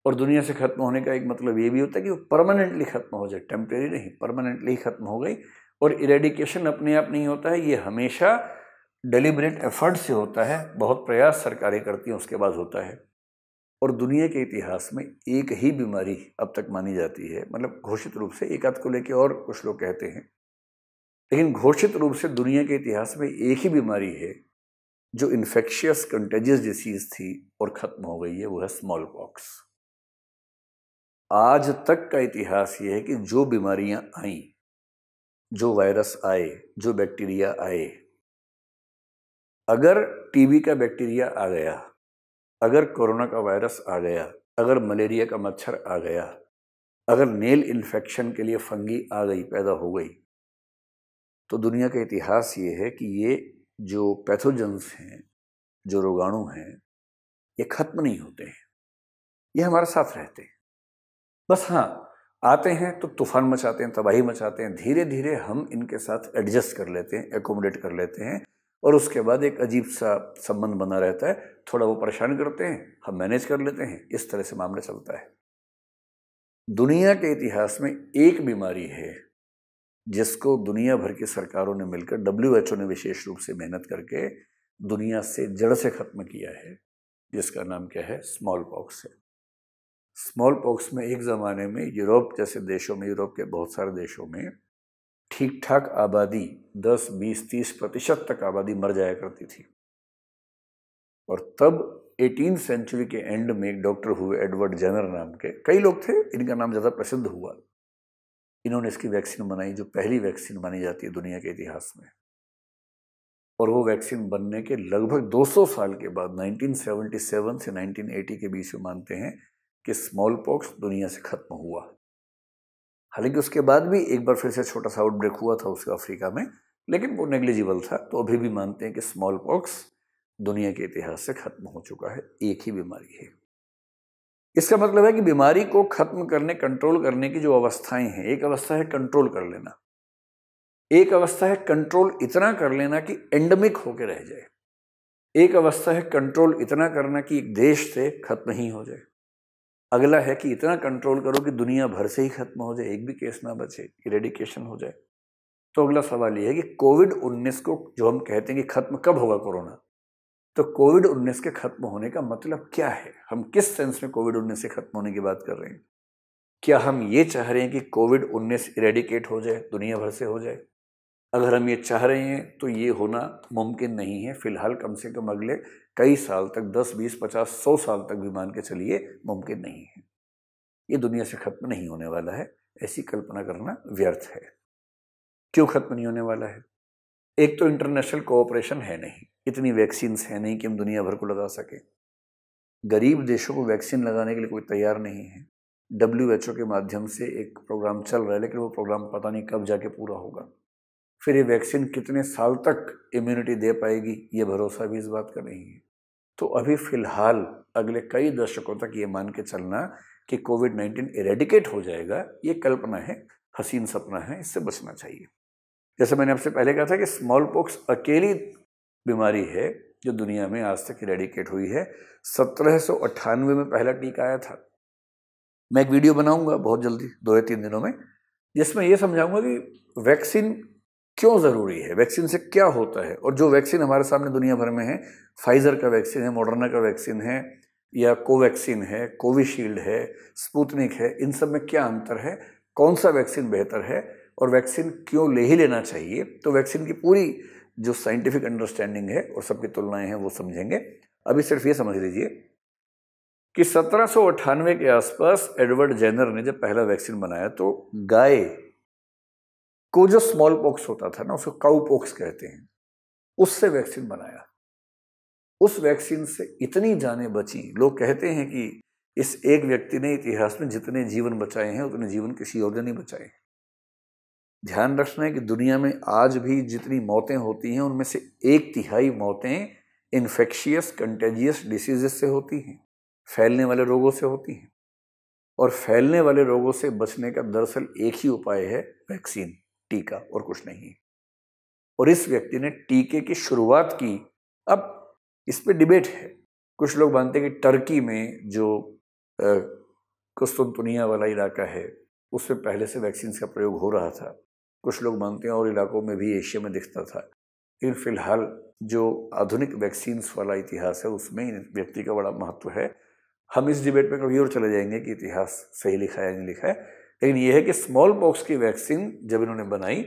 और दुनिया से खत्म होने का एक मतलब ये भी होता है कि वो परमानेंटली खत्म हो जाए, टेम्परेरी नहीं, परमानेंटली ही खत्म हो गई। और इरेडिकेशन अपने आप नहीं होता है, ये हमेशा डेलिबरेट एफर्ट से होता है, बहुत प्रयास सरकारें करती हैं, उसके बाद होता है। और दुनिया के इतिहास में एक ही बीमारी अब तक मानी जाती है, मतलब घोषित रूप से, एक आध को लेके और कुछ लोग कहते हैं, लेकिन घोषित रूप से दुनिया के इतिहास में एक ही बीमारी है जो इन्फेक्शियस कंटेजियस डिसीज थी और खत्म हो गई है, वो है स्मॉल पॉक्स। आज तक का इतिहास ये है कि जो बीमारियां आई, जो वायरस आए, जो बैक्टीरिया आए, अगर टीबी का बैक्टीरिया आ गया, अगर कोरोना का वायरस आ गया, अगर मलेरिया का मच्छर आ गया, अगर नेल इन्फेक्शन के लिए फंगी आ गई, पैदा हो गई, तो दुनिया का इतिहास ये है कि ये जो पैथोजेंस हैं, जो रोगाणु हैं, ये खत्म नहीं होते हैं, ये हमारे साथ रहते हैं। बस हाँ, आते हैं तो तूफान मचाते हैं, तबाही मचाते हैं, धीरे धीरे हम इनके साथ एडजस्ट कर लेते हैं, एकोमोडेट कर लेते हैं, और उसके बाद एक अजीब सा संबंध बना रहता है। थोड़ा वो परेशान करते हैं, हम मैनेज कर लेते हैं, इस तरह से मामला चलता है। दुनिया के इतिहास में एक बीमारी है जिसको दुनिया भर की सरकारों ने मिलकर, WHO ने विशेष रूप से मेहनत करके दुनिया से जड़ से खत्म किया है, जिसका नाम क्या है? स्मॉल पॉक्स है। स्मॉल पॉक्स में एक ज़माने में यूरोप जैसे देशों में, यूरोप के बहुत सारे देशों में ठीक ठाक आबादी 10, 20, 30% तक आबादी मर जाया करती थी। और तब 18वीं सेंचुरी के एंड में एक डॉक्टर हुए, एडवर्ड जेनर नाम के, कई लोग थे, इनका नाम ज़्यादा प्रसिद्ध हुआ। इन्होंने इसकी वैक्सीन बनाई, जो पहली वैक्सीन मानी जाती है दुनिया के इतिहास में। और वो वैक्सीन बनने के लगभग 200 साल के बाद, 1977 से 1980 के बीच में मानते हैं कि स्मॉल पॉक्स दुनिया से खत्म हुआ। हालांकि उसके बाद भी एक बार फिर से छोटा सा आउटब्रेक हुआ था उसका अफ्रीका में, लेकिन वो नेग्लिजिबल था। तो अभी भी मानते हैं कि स्मॉल पॉक्स दुनिया के इतिहास से खत्म हो चुका है, एक ही बीमारी है। इसका मतलब है कि बीमारी को खत्म करने, कंट्रोल करने की जो अवस्थाएं हैं, एक अवस्था है कंट्रोल कर लेना, एक अवस्था है कंट्रोल इतना कर लेना कि एंडेमिक होकर रह जाए, एक अवस्था है कंट्रोल इतना करना कि एक देश से खत्म ही हो जाए, अगला है कि इतना कंट्रोल करो कि दुनिया भर से ही खत्म हो जाए, एक भी केस ना बचे, इरेडिकेशन हो जाए। तो अगला सवाल यह है कि कोविड-19 को जो हम कहते हैं कि खत्म कब होगा कोरोना, तो कोविड-19 के खत्म होने का मतलब क्या है? हम किस सेंस में कोविड-19 से खत्म होने की बात कर रहे हैं? क्या हम ये चाह रहे हैं कि कोविड-19 इरेडिकेट हो जाए, दुनिया भर से हो जाए? अगर हम ये चाह रहे हैं तो ये होना मुमकिन नहीं है फिलहाल, कम से कम अगले कई साल तक, 10, 20, 50, 100 साल तक भी मान के चलिए मुमकिन नहीं है। ये दुनिया से खत्म नहीं होने वाला है, ऐसी कल्पना करना व्यर्थ है। क्यों खत्म नहीं होने वाला है? एक तो इंटरनेशनल कोऑपरेशन है नहीं, इतनी वैक्सीन्स है नहीं कि हम दुनिया भर को लगा सकें। गरीब देशों को वैक्सीन लगाने के लिए कोई तैयार नहीं है। WHO के माध्यम से एक प्रोग्राम चल रहा है, लेकिन वो प्रोग्राम पता नहीं कब जाके पूरा होगा। फिर ये वैक्सीन कितने साल तक इम्यूनिटी दे पाएगी, ये भरोसा भी इस बात का नहीं है। तो अभी फिलहाल अगले कई दशकों तक ये मान के चलना कि कोविड-19 इरेडिकेट हो जाएगा, ये कल्पना है, हसीन सपना है, इससे बचना चाहिए। जैसे मैंने आपसे पहले कहा था कि स्मॉल पॉक्स अकेली बीमारी है जो दुनिया में आज तक इरेडिकेट हुई है। 1798 में पहला टीका आया था। मैं एक वीडियो बनाऊंगा बहुत जल्दी, 2 या 3 दिनों में, जिसमें यह समझाऊंगा कि वैक्सीन क्यों ज़रूरी है, वैक्सीन से क्या होता है, और जो वैक्सीन हमारे सामने दुनिया भर में है, फाइजर का वैक्सीन है, मॉडर्ना का वैक्सीन है, या कोवैक्सीन है, कोविशील्ड है, स्पुतनिक है, इन सब में क्या अंतर है, कौन सा वैक्सीन बेहतर है, और वैक्सीन क्यों ले ही लेना चाहिए। तो वैक्सीन की पूरी जो साइंटिफिक अंडरस्टैंडिंग है और सबकी तुलनाएं हैं वो समझेंगे। अभी सिर्फ ये समझ लीजिए कि 1798 के आसपास एडवर्ड जेनर ने जब पहला वैक्सीन बनाया तो गाय को जो स्मॉल पॉक्स होता था ना, उसको काउ पॉक्स कहते हैं, उससे वैक्सीन बनाया। उस वैक्सीन से इतनी जानें बची, लोग कहते हैं कि इस एक व्यक्ति ने इतिहास में जितने जीवन बचाए हैं उतने जीवन किसी और ने नहीं बचाए। ध्यान रखना है कि दुनिया में आज भी जितनी मौतें होती हैं उनमें से 1/3 मौतें इन्फेक्शियस कंटेजियस डिसीजेस से होती हैं, फैलने वाले रोगों से होती हैं। और फैलने वाले रोगों से बचने का दरअसल एक ही उपाय है, वैक्सीन, टीका, और कुछ नहीं। और इस व्यक्ति ने टीके की शुरुआत की। अब इस पे डिबेट है, कुछ लोग मानते हैं कि टर्की में जो कुस्तुनतुनिया वाला इलाका है उसमें पहले से वैक्सीन का प्रयोग हो रहा था। कुछ लोग मानते हैं और इलाकों में भी, एशिया में दिखता था। लेकिन फिलहाल जो आधुनिक वैक्सीन्स वाला इतिहास है उसमें इन व्यक्ति का बड़ा महत्व है। हम इस डिबेट में कभी और चले जाएंगे कि इतिहास सही लिखा है या नहीं लिखा है, लेकिन यह है कि स्मॉल पॉक्स की वैक्सीन जब इन्होंने बनाई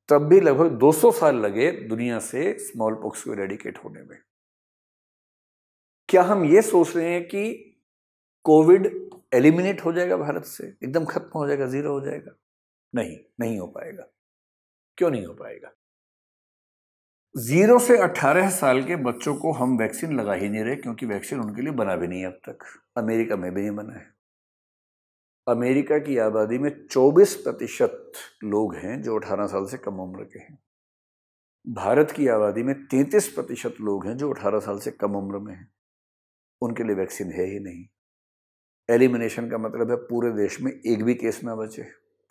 तब भी लगभग 200 साल लगे दुनिया से स्मॉल पॉक्स को इरेडिकेट होने में। क्या हम ये सोच रहे हैं कि कोविड एलिमिनेट हो जाएगा भारत से, एकदम खत्म हो जाएगा, जीरो हो जाएगा? नहीं, नहीं हो पाएगा। क्यों नहीं हो पाएगा? 0 से 18 साल के बच्चों को हम वैक्सीन लगा ही नहीं रहे, क्योंकि वैक्सीन उनके लिए बना भी नहीं है अब तक। अमेरिका में भी नहीं बना है। अमेरिका की आबादी में 24% लोग हैं जो 18 साल से कम उम्र के हैं। भारत की आबादी में 33% लोग हैं जो 18 साल से कम उम्र में हैं। उनके लिए वैक्सीन है ही नहीं। एलिमिनेशन का मतलब है पूरे देश में एक भी केस ना बचे,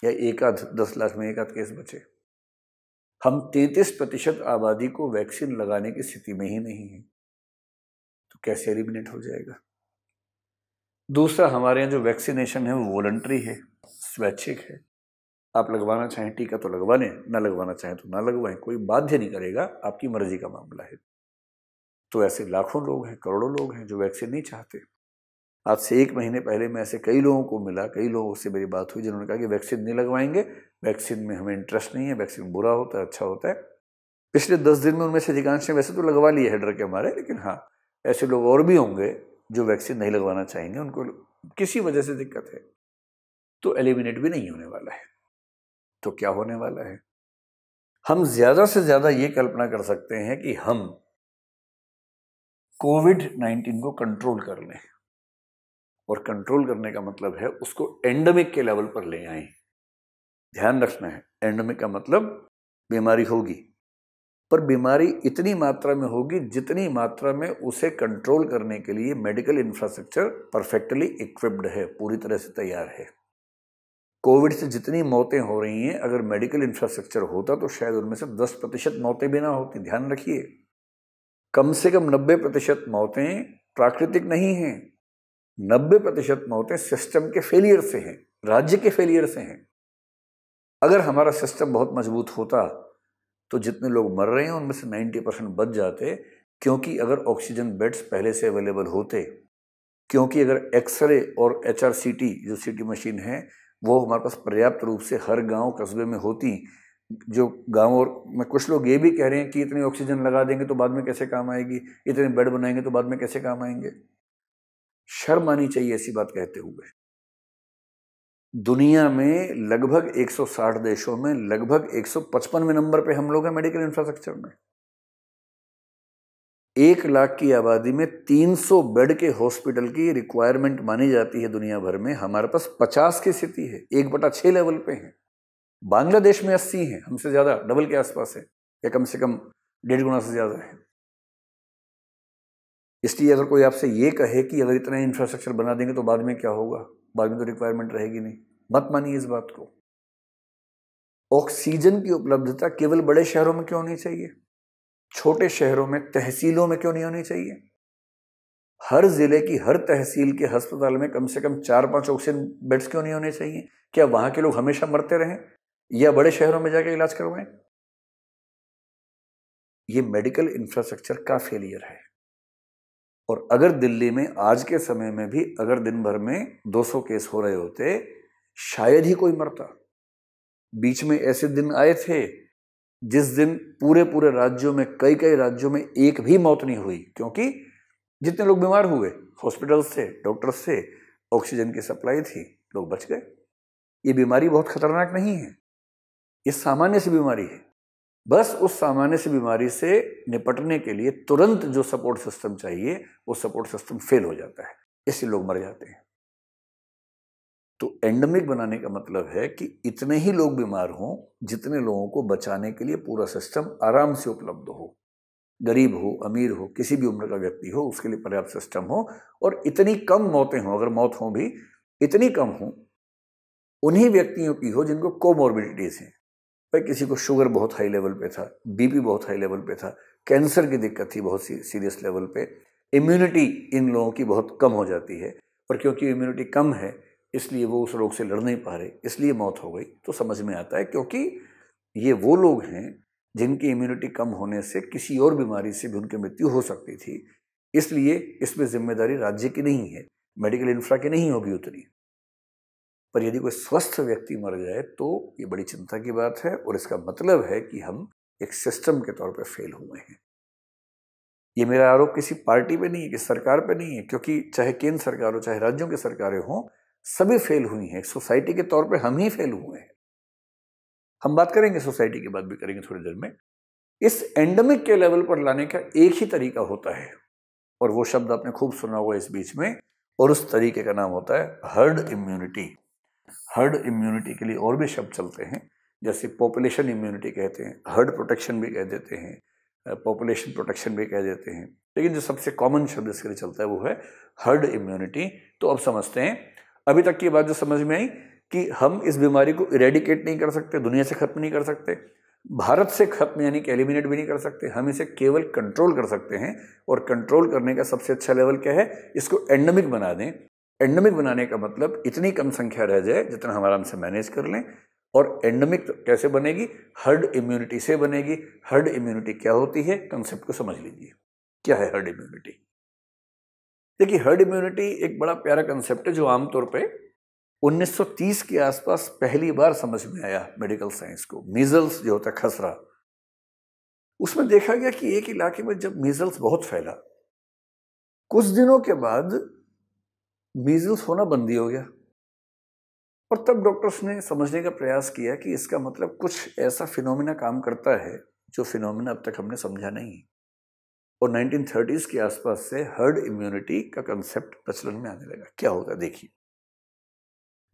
या एक आध 10 लाख में एक आध केस बचे। हम 33% आबादी को वैक्सीन लगाने की स्थिति में ही नहीं है, तो कैसे एलिमिनेट हो जाएगा? दूसरा, हमारे यहाँ जो वैक्सीनेशन है वो वॉलंटरी है, स्वैच्छिक है। आप लगवाना चाहें टीका तो लगवा लें, ना लगवाना चाहें तो ना लगवाएं, कोई बाध्य नहीं करेगा, आपकी मर्जी का मामला है। तो ऐसे लाखों लोग हैं, करोड़ों लोग हैं जो वैक्सीन नहीं चाहते। आज से 1 महीने पहले मैं ऐसे कई लोगों को मिला, कई लोगों से मेरी बात हुई जिन्होंने कहा कि वैक्सीन नहीं लगवाएंगे, वैक्सीन में हमें इंटरेस्ट नहीं है, वैक्सीन बुरा होता है, अच्छा होता है। पिछले 10 दिन में उनमें से अधिकांश ने वैसे तो लगवा लिए है डर के मारे, लेकिन हाँ, ऐसे लोग और भी होंगे जो वैक्सीन नहीं लगवाना चाहेंगे, उनको किसी वजह से दिक्कत है। तो एलिमिनेट भी नहीं होने वाला है। तो क्या होने वाला है? हम ज्यादा से ज्यादा ये कल्पना कर सकते हैं कि हम कोविड-19 को कंट्रोल कर लें, और कंट्रोल करने का मतलब है उसको एंडेमिक के लेवल पर ले आएं। ध्यान रखना है, एंडेमिक का मतलब बीमारी होगी, पर बीमारी इतनी मात्रा में होगी जितनी मात्रा में उसे कंट्रोल करने के लिए मेडिकल इंफ्रास्ट्रक्चर परफेक्टली इक्विप्ड है, पूरी तरह से तैयार है। कोविड से जितनी मौतें हो रही हैं, अगर मेडिकल इंफ्रास्ट्रक्चर होता तो शायद उनमें से 10% मौतें भी ना होती। ध्यान रखिए, कम से कम 90% मौतें प्राकृतिक नहीं हैं। 90% मौतें सिस्टम के फेलियर से हैं, राज्य के फेलियर से हैं। अगर हमारा सिस्टम बहुत मजबूत होता तो जितने लोग मर रहे हैं उनमें से 90% बच जाते, क्योंकि अगर ऑक्सीजन बेड्स पहले से अवेलेबल होते, क्योंकि अगर एक्सरे और HRCT जो सीटी मशीन है वो हमारे पास पर्याप्त रूप से हर गांव कस्बे में होती। जो गांव और में कुछ लोग ये भी कह रहे हैं कि इतनी ऑक्सीजन लगा देंगे तो बाद में कैसे काम आएगी, इतने बेड बनाएंगे तो बाद में कैसे काम आएंगे। शर्म आनी चाहिए ऐसी बात कहते हुए। दुनिया में लगभग 160 देशों में लगभग 155वें नंबर पे हम लोग हैं मेडिकल इंफ्रास्ट्रक्चर में। 1 लाख की आबादी में 300 बेड के हॉस्पिटल की रिक्वायरमेंट मानी जाती है दुनिया भर में। हमारे पास 50 की स्थिति है, 1/6 लेवल पे है। बांग्लादेश में 80 है, हमसे ज्यादा, डबल के आसपास है, या कम से कम 1.5 गुना से ज्यादा है। इसलिए अगर कोई आपसे ये कहे कि अगर इतना इंफ्रास्ट्रक्चर बना देंगे तो बाद में क्या होगा, बाद में तो रिक्वायरमेंट रहेगी नहीं, मत मानिए इस बात को। ऑक्सीजन की उपलब्धता केवल बड़े शहरों में क्यों होनी चाहिए? छोटे शहरों में, तहसीलों में क्यों नहीं होनी चाहिए? हर जिले की हर तहसील के अस्पताल में कम से कम 4-5 ऑक्सीजन बेड्स क्यों नहीं होने चाहिए? क्या वहां के लोग हमेशा मरते रहें या बड़े शहरों में जाकर इलाज करवाएं? ये मेडिकल इंफ्रास्ट्रक्चर का फेलियर है। और अगर दिल्ली में आज के समय में भी अगर दिन भर में 200 केस हो रहे होते, शायद ही कोई मरता। बीच में ऐसे दिन आए थे जिस दिन पूरे पूरे राज्यों में, कई कई राज्यों में एक भी मौत नहीं हुई, क्योंकि जितने लोग बीमार हुए, हॉस्पिटल से, डॉक्टर से ऑक्सीजन की सप्लाई थी, लोग बच गए। ये बीमारी बहुत खतरनाक नहीं है, ये सामान्य सी बीमारी है। बस उस सामान्य सी बीमारी से निपटने के लिए तुरंत जो सपोर्ट सिस्टम चाहिए वो सपोर्ट सिस्टम फेल हो जाता है, इसलिए लोग मर जाते हैं। तो एंडेमिक बनाने का मतलब है कि इतने ही लोग बीमार हों जितने लोगों को बचाने के लिए पूरा सिस्टम आराम से उपलब्ध हो। गरीब हो, अमीर हो, किसी भी उम्र का व्यक्ति हो, उसके लिए पर्याप्त सिस्टम हो, और इतनी कम मौतें हों, अगर मौत हो भी इतनी कम हो, उन्हीं व्यक्तियों की हो जिनको कोमॉर्बिडिटीज हैं। भाई किसी को शुगर बहुत हाई लेवल पे था, बीपी बहुत हाई लेवल पे था, कैंसर की दिक्कत थी बहुत सीरियस लेवल पे, इम्यूनिटी इन लोगों की बहुत कम हो जाती है, और क्योंकि इम्यूनिटी कम है इसलिए वो उस रोग से लड़ नहीं पा रहे, इसलिए मौत हो गई। तो समझ में आता है, क्योंकि ये वो लोग हैं जिनकी इम्यूनिटी कम होने से किसी और बीमारी से भी उनकी मृत्यु हो सकती थी। इसलिए इसमें जिम्मेदारी राज्य की नहीं है, मेडिकल इंफ्रा की नहीं होगी उतनी, पर यदि कोई स्वस्थ व्यक्ति मर जाए तो ये बड़ी चिंता की बात है, और इसका मतलब है कि हम एक सिस्टम के तौर पे फेल हुए हैं। ये मेरा आरोप किसी पार्टी पे नहीं है, किसी सरकार पे नहीं है, क्योंकि चाहे केंद्र सरकार हो चाहे राज्यों की सरकारें हों, सभी फेल हुई हैं। सोसाइटी के तौर पे हम ही फेल हुए हैं। हम बात करेंगे, सोसाइटी की बात भी करेंगे थोड़ी देर में। इस एंडेमिक के लेवल पर लाने का एक ही तरीका होता है, और वो शब्द आपने खूब सुना हुआ इस बीच में, और उस तरीके का नाम होता है हर्ड इम्यूनिटी। हर्ड इम्यूनिटी के लिए और भी शब्द चलते हैं, जैसे पॉपुलेशन इम्यूनिटी कहते हैं, हर्ड प्रोटेक्शन भी कह देते हैं, पॉपुलेशन प्रोटेक्शन भी कह देते हैं, लेकिन जो सबसे कॉमन शब्द इसके लिए चलता है वो है हर्ड इम्यूनिटी। तो अब समझते हैं, अभी तक की बात जो समझ में आई कि हम इस बीमारी को इरेडिकेट नहीं कर सकते, दुनिया से खत्म नहीं कर सकते, भारत से खत्म यानी कि एलिमिनेट भी नहीं कर सकते, हम इसे केवल कंट्रोल कर सकते हैं। और कंट्रोल करने का सबसे अच्छा लेवल क्या है? इसको एंडेमिक बना दें। एंडेमिक बनाने का मतलब इतनी कम संख्या रह जाए जितना हम आराम से मैनेज कर लें। और एंडेमिक तो कैसे बनेगी? हर्ड इम्यूनिटी से बनेगी। हर्ड इम्यूनिटी क्या होती है? कंसेप्ट को समझ लीजिए, क्या है हर्ड इम्यूनिटी। देखिए, हर्ड इम्यूनिटी एक बड़ा प्यारा कंसेप्ट है जो आमतौर पे 1930 के आसपास पहली बार समझ में आया मेडिकल साइंस को। मीजल्स जो होता है, खसरा, उसमें देखा गया कि एक इलाके में जब मीजल्स बहुत फैला, कुछ दिनों के बाद मीजल्स होना बंद ही हो गया। और तब डॉक्टर्स ने समझने का प्रयास किया कि इसका मतलब कुछ ऐसा फिनोमिना काम करता है जो फिनोमिना अब तक हमने समझा नहीं। और 1930s के आसपास से हर्ड इम्यूनिटी का कंसेप्ट प्रचलन में आने लगा। क्या होता है देखिए,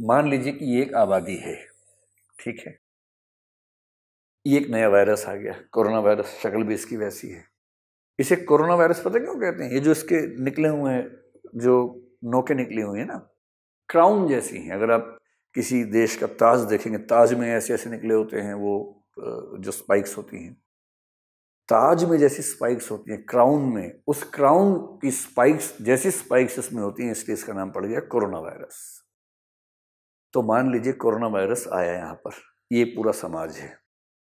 मान लीजिए कि ये एक आबादी है, ठीक है, ये एक नया वायरस आ गया, कोरोना वायरस, शक्ल भी इसकी वैसी है। इसे कोरोना वायरस पता क्यों कहते हैं? ये जो इसके निकले हुए हैं, जो नोकें निकली हुई है ना, क्राउन जैसी हैं। अगर आप किसी देश का ताज देखेंगे, ताज में ऐसे ऐसे निकले होते हैं वो जो स्पाइक्स होती हैं, ताज में जैसी स्पाइक्स होती हैं, क्राउन में उस क्राउन की स्पाइक्स जैसी स्पाइक्स इसमें होती हैं, इसलिए इसका नाम पड़ गया कोरोना वायरस। तो मान लीजिए कोरोना वायरस आया यहाँ पर, ये पूरा समाज है,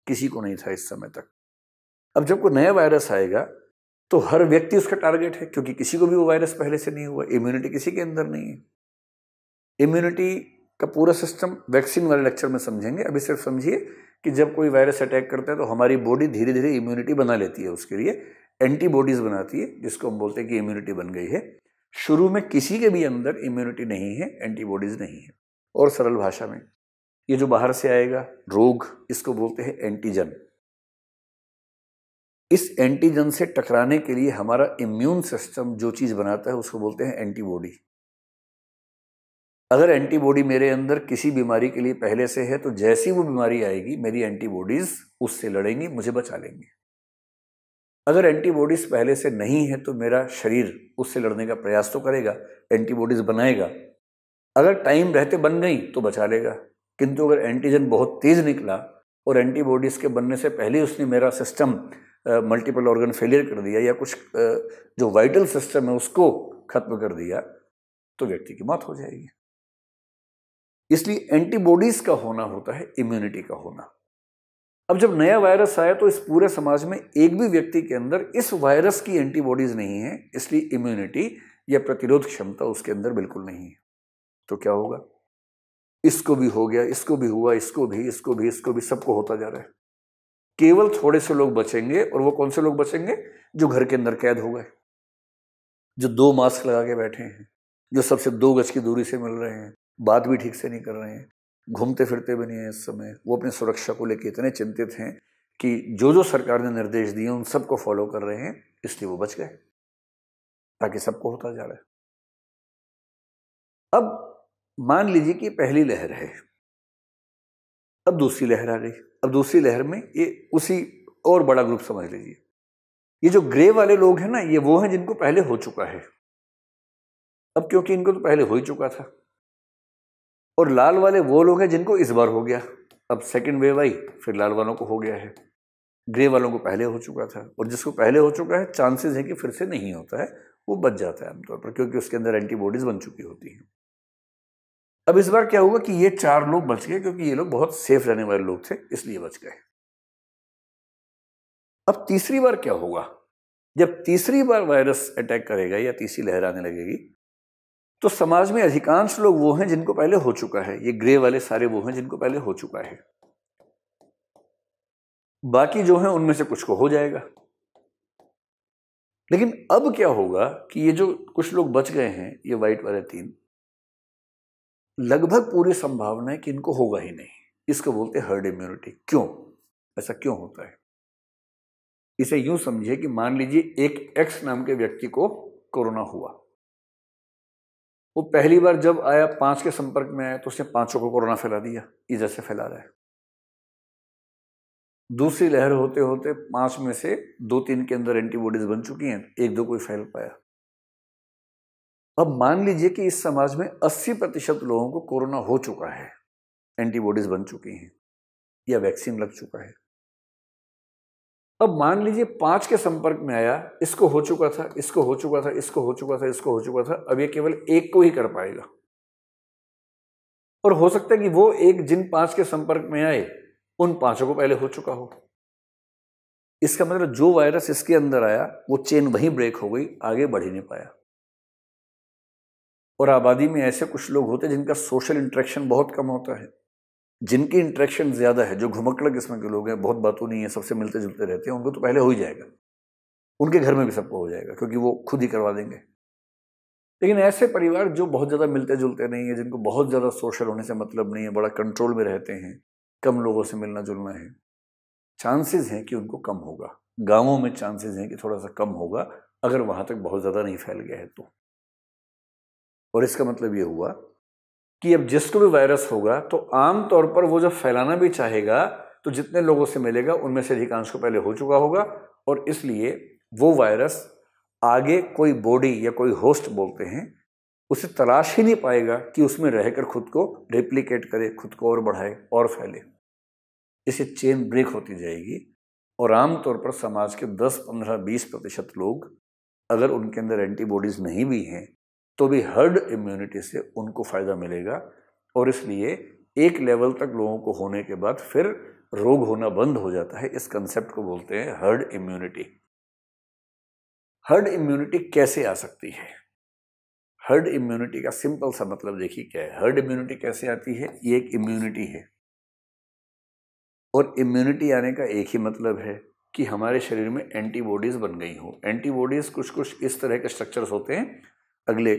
किसी को नहीं था इस समय तक। अब जब कोई नया वायरस आएगा तो हर व्यक्ति उसका टारगेट है, क्योंकि किसी को भी वो वायरस पहले से नहीं हुआ, इम्यूनिटी किसी के अंदर नहीं है। इम्यूनिटी का पूरा सिस्टम वैक्सीन वाले लेक्चर में समझेंगे। अभी सिर्फ समझिए कि जब कोई वायरस अटैक करता है तो हमारी बॉडी धीरे धीरे इम्यूनिटी बना लेती है, उसके लिए एंटीबॉडीज बनाती है, जिसको हम बोलते हैं कि इम्यूनिटी बन गई है। शुरू में किसी के भी अंदर इम्यूनिटी नहीं है, एंटीबॉडीज नहीं है। और सरल भाषा में, ये जो बाहर से आएगा रोग, इसको बोलते हैं एंटीजन। इस एंटीजन से टकराने के लिए हमारा इम्यून सिस्टम जो चीज बनाता है उसको बोलते हैं एंटीबॉडी। अगर एंटीबॉडी मेरे अंदर किसी बीमारी के लिए पहले से है तो जैसी वो बीमारी आएगी मेरी एंटीबॉडीज उससे लड़ेंगी, मुझे बचा लेंगी। अगर एंटीबॉडीज पहले से नहीं है तो मेरा शरीर उससे लड़ने का प्रयास तो करेगा, एंटीबॉडीज बनाएगा। अगर टाइम रहते बन गई तो बचा लेगा, किंतु अगर एंटीजन बहुत तेज निकला और एंटीबॉडीज के बनने से पहले उसने मेरा सिस्टम मल्टीपल ऑर्गन फेलियर कर दिया या कुछ जो वाइटल सिस्टम है उसको खत्म कर दिया, तो व्यक्ति की मौत हो जाएगी। इसलिए एंटीबॉडीज का होना होता है इम्यूनिटी का होना। अब जब नया वायरस आया तो इस पूरे समाज में एक भी व्यक्ति के अंदर इस वायरस की एंटीबॉडीज नहीं है, इसलिए इम्यूनिटी या प्रतिरोध क्षमता उसके अंदर बिल्कुल नहीं है। तो क्या होगा? इसको भी हो गया, इसको भी हुआ, इसको भी, इसको भी, इसको भी, सबको होता जा रहा है। केवल थोड़े से लोग बचेंगे, और वो कौन से लोग बचेंगे? जो घर के अंदर कैद हो गए, जो 2 मास्क लगा के बैठे हैं, जो सबसे 2 गज की दूरी से मिल रहे हैं, बात भी ठीक से नहीं कर रहे हैं, घूमते फिरते भी नहीं है इस समय, वो अपनी सुरक्षा को लेकर इतने चिंतित हैं कि जो जो सरकार ने निर्देश दिए उन सबको फॉलो कर रहे हैं, इसलिए वो बच गए। बाकी सबको होता जा रहा है। अब मान लीजिए कि पहली लहर है, अब दूसरी लहर आ गई। अब दूसरी लहर में ये उसी और बड़ा ग्रुप समझ लीजिए, ये जो ग्रे वाले लोग हैं ना, ये वो हैं जिनको पहले हो चुका है। अब क्योंकि इनको तो पहले हो ही चुका था। और लाल वाले वो लोग हैं जिनको इस बार हो गया। अब सेकंड वेव आई, फिर लाल वालों को हो गया है। ग्रे वालों को पहले हो चुका था, और जिसको पहले हो चुका है चांसेस है कि फिर से नहीं होता है, वो बच जाता है आमतौर पर, क्योंकि उसके अंदर एंटीबॉडीज बन चुकी होती हैं। अब इस बार क्या हुआ कि ये 4 लोग बच गए, क्योंकि ये लोग बहुत सेफ रहने वाले लोग थे, इसलिए बच गए। अब तीसरी बार क्या होगा? जब तीसरी बार वायरस अटैक करेगा या तीसरी लहर आने लगेगी, तो समाज में अधिकांश लोग वो हैं जिनको पहले हो चुका है, ये ग्रे वाले सारे वो हैं जिनको पहले हो चुका है। बाकी जो हैं उनमें से कुछ को हो जाएगा। लेकिन अब क्या होगा कि ये जो कुछ लोग बच गए हैं, ये व्हाइट वाले 3, लगभग पूरी संभावना है कि इनको होगा ही नहीं। इसको बोलते हैं हर्ड इम्यूनिटी। क्यों ऐसा क्यों होता है? इसे यूं समझिए कि मान लीजिए एक एक्स नाम के व्यक्ति को कोरोना हुआ। वो पहली बार जब आया, 5 के संपर्क में आया, तो उसने 5 को कोरोना फैला दिया, इधर से फैला रहा है। दूसरी लहर होते होते 5 में से 2-3 के अंदर एंटीबॉडीज बन चुकी हैं, 1-2 कोई फैल पाया। अब मान लीजिए कि इस समाज में 80% लोगों को कोरोना हो चुका है, एंटीबॉडीज बन चुकी हैं या वैक्सीन लग चुका है। अब मान लीजिए 5 के संपर्क में आया, इसको हो चुका था, इसको हो चुका था, इसको हो चुका था, इसको हो चुका था, अब ये केवल 1 को ही कर पाएगा। और हो सकता है कि वो एक जिन 5 के संपर्क में आए उन 5 को पहले हो चुका हो। इसका मतलब जो वायरस इसके अंदर आया वो चेन वहीं ब्रेक हो गई, आगे बढ़ ही नहीं पाया। और आबादी में ऐसे कुछ लोग होते हैं जिनका सोशल इंटरेक्शन बहुत कम होता है, जिनकी इंटरेक्शन ज्यादा है, जो घुमक्कड़ किस्म के लोग हैं, बहुत बातों नहीं है, सबसे मिलते जुलते रहते हैं, उनको तो पहले हो ही जाएगा। उनके घर में भी सबको हो जाएगा क्योंकि वो खुद ही करवा देंगे। लेकिन ऐसे परिवार जो बहुत ज्यादा मिलते जुलते नहीं है, जिनको बहुत ज्यादा सोशल होने से मतलब नहीं है, बड़ा कंट्रोल में रहते हैं, कम लोगों से मिलना जुलना है, चांसेस हैं कि उनको कम होगा। गांवों में चांसेस हैं कि थोड़ा सा कम होगा, अगर वहां तक बहुत ज्यादा नहीं फैल गया है तो। और इसका मतलब ये हुआ कि अब जिसको भी वायरस होगा तो आमतौर पर वो जब फैलाना भी चाहेगा तो जितने लोगों से मिलेगा उनमें से अधिकांश को पहले हो चुका होगा, और इसलिए वो वायरस आगे कोई बॉडी या कोई होस्ट बोलते हैं उसे तलाश ही नहीं पाएगा कि उसमें रहकर खुद को रेप्लिकेट करे, खुद को और बढ़ाए और फैले। इसे चेन ब्रेक होती जाएगी और आमतौर पर समाज के 10, 15, 20% लोग, अगर उनके अंदर एंटीबॉडीज नहीं भी हैं तो भी हर्ड इम्यूनिटी से उनको फायदा मिलेगा। और इसलिए एक लेवल तक लोगों को होने के बाद फिर रोग होना बंद हो जाता है। इस कंसेप्ट को बोलते हैं हर्ड इम्यूनिटी। हर्ड इम्यूनिटी कैसे आ सकती है? हर्ड इम्यूनिटी का सिंपल सा मतलब देखिए क्या है। हर्ड इम्यूनिटी कैसे आती है? ये एक इम्यूनिटी है, और इम्यूनिटी आने का एक ही मतलब है कि हमारे शरीर में एंटीबॉडीज बन गई हो। एंटीबॉडीज कुछ कुछ इस तरह के स्ट्रक्चर्स होते हैं, अगले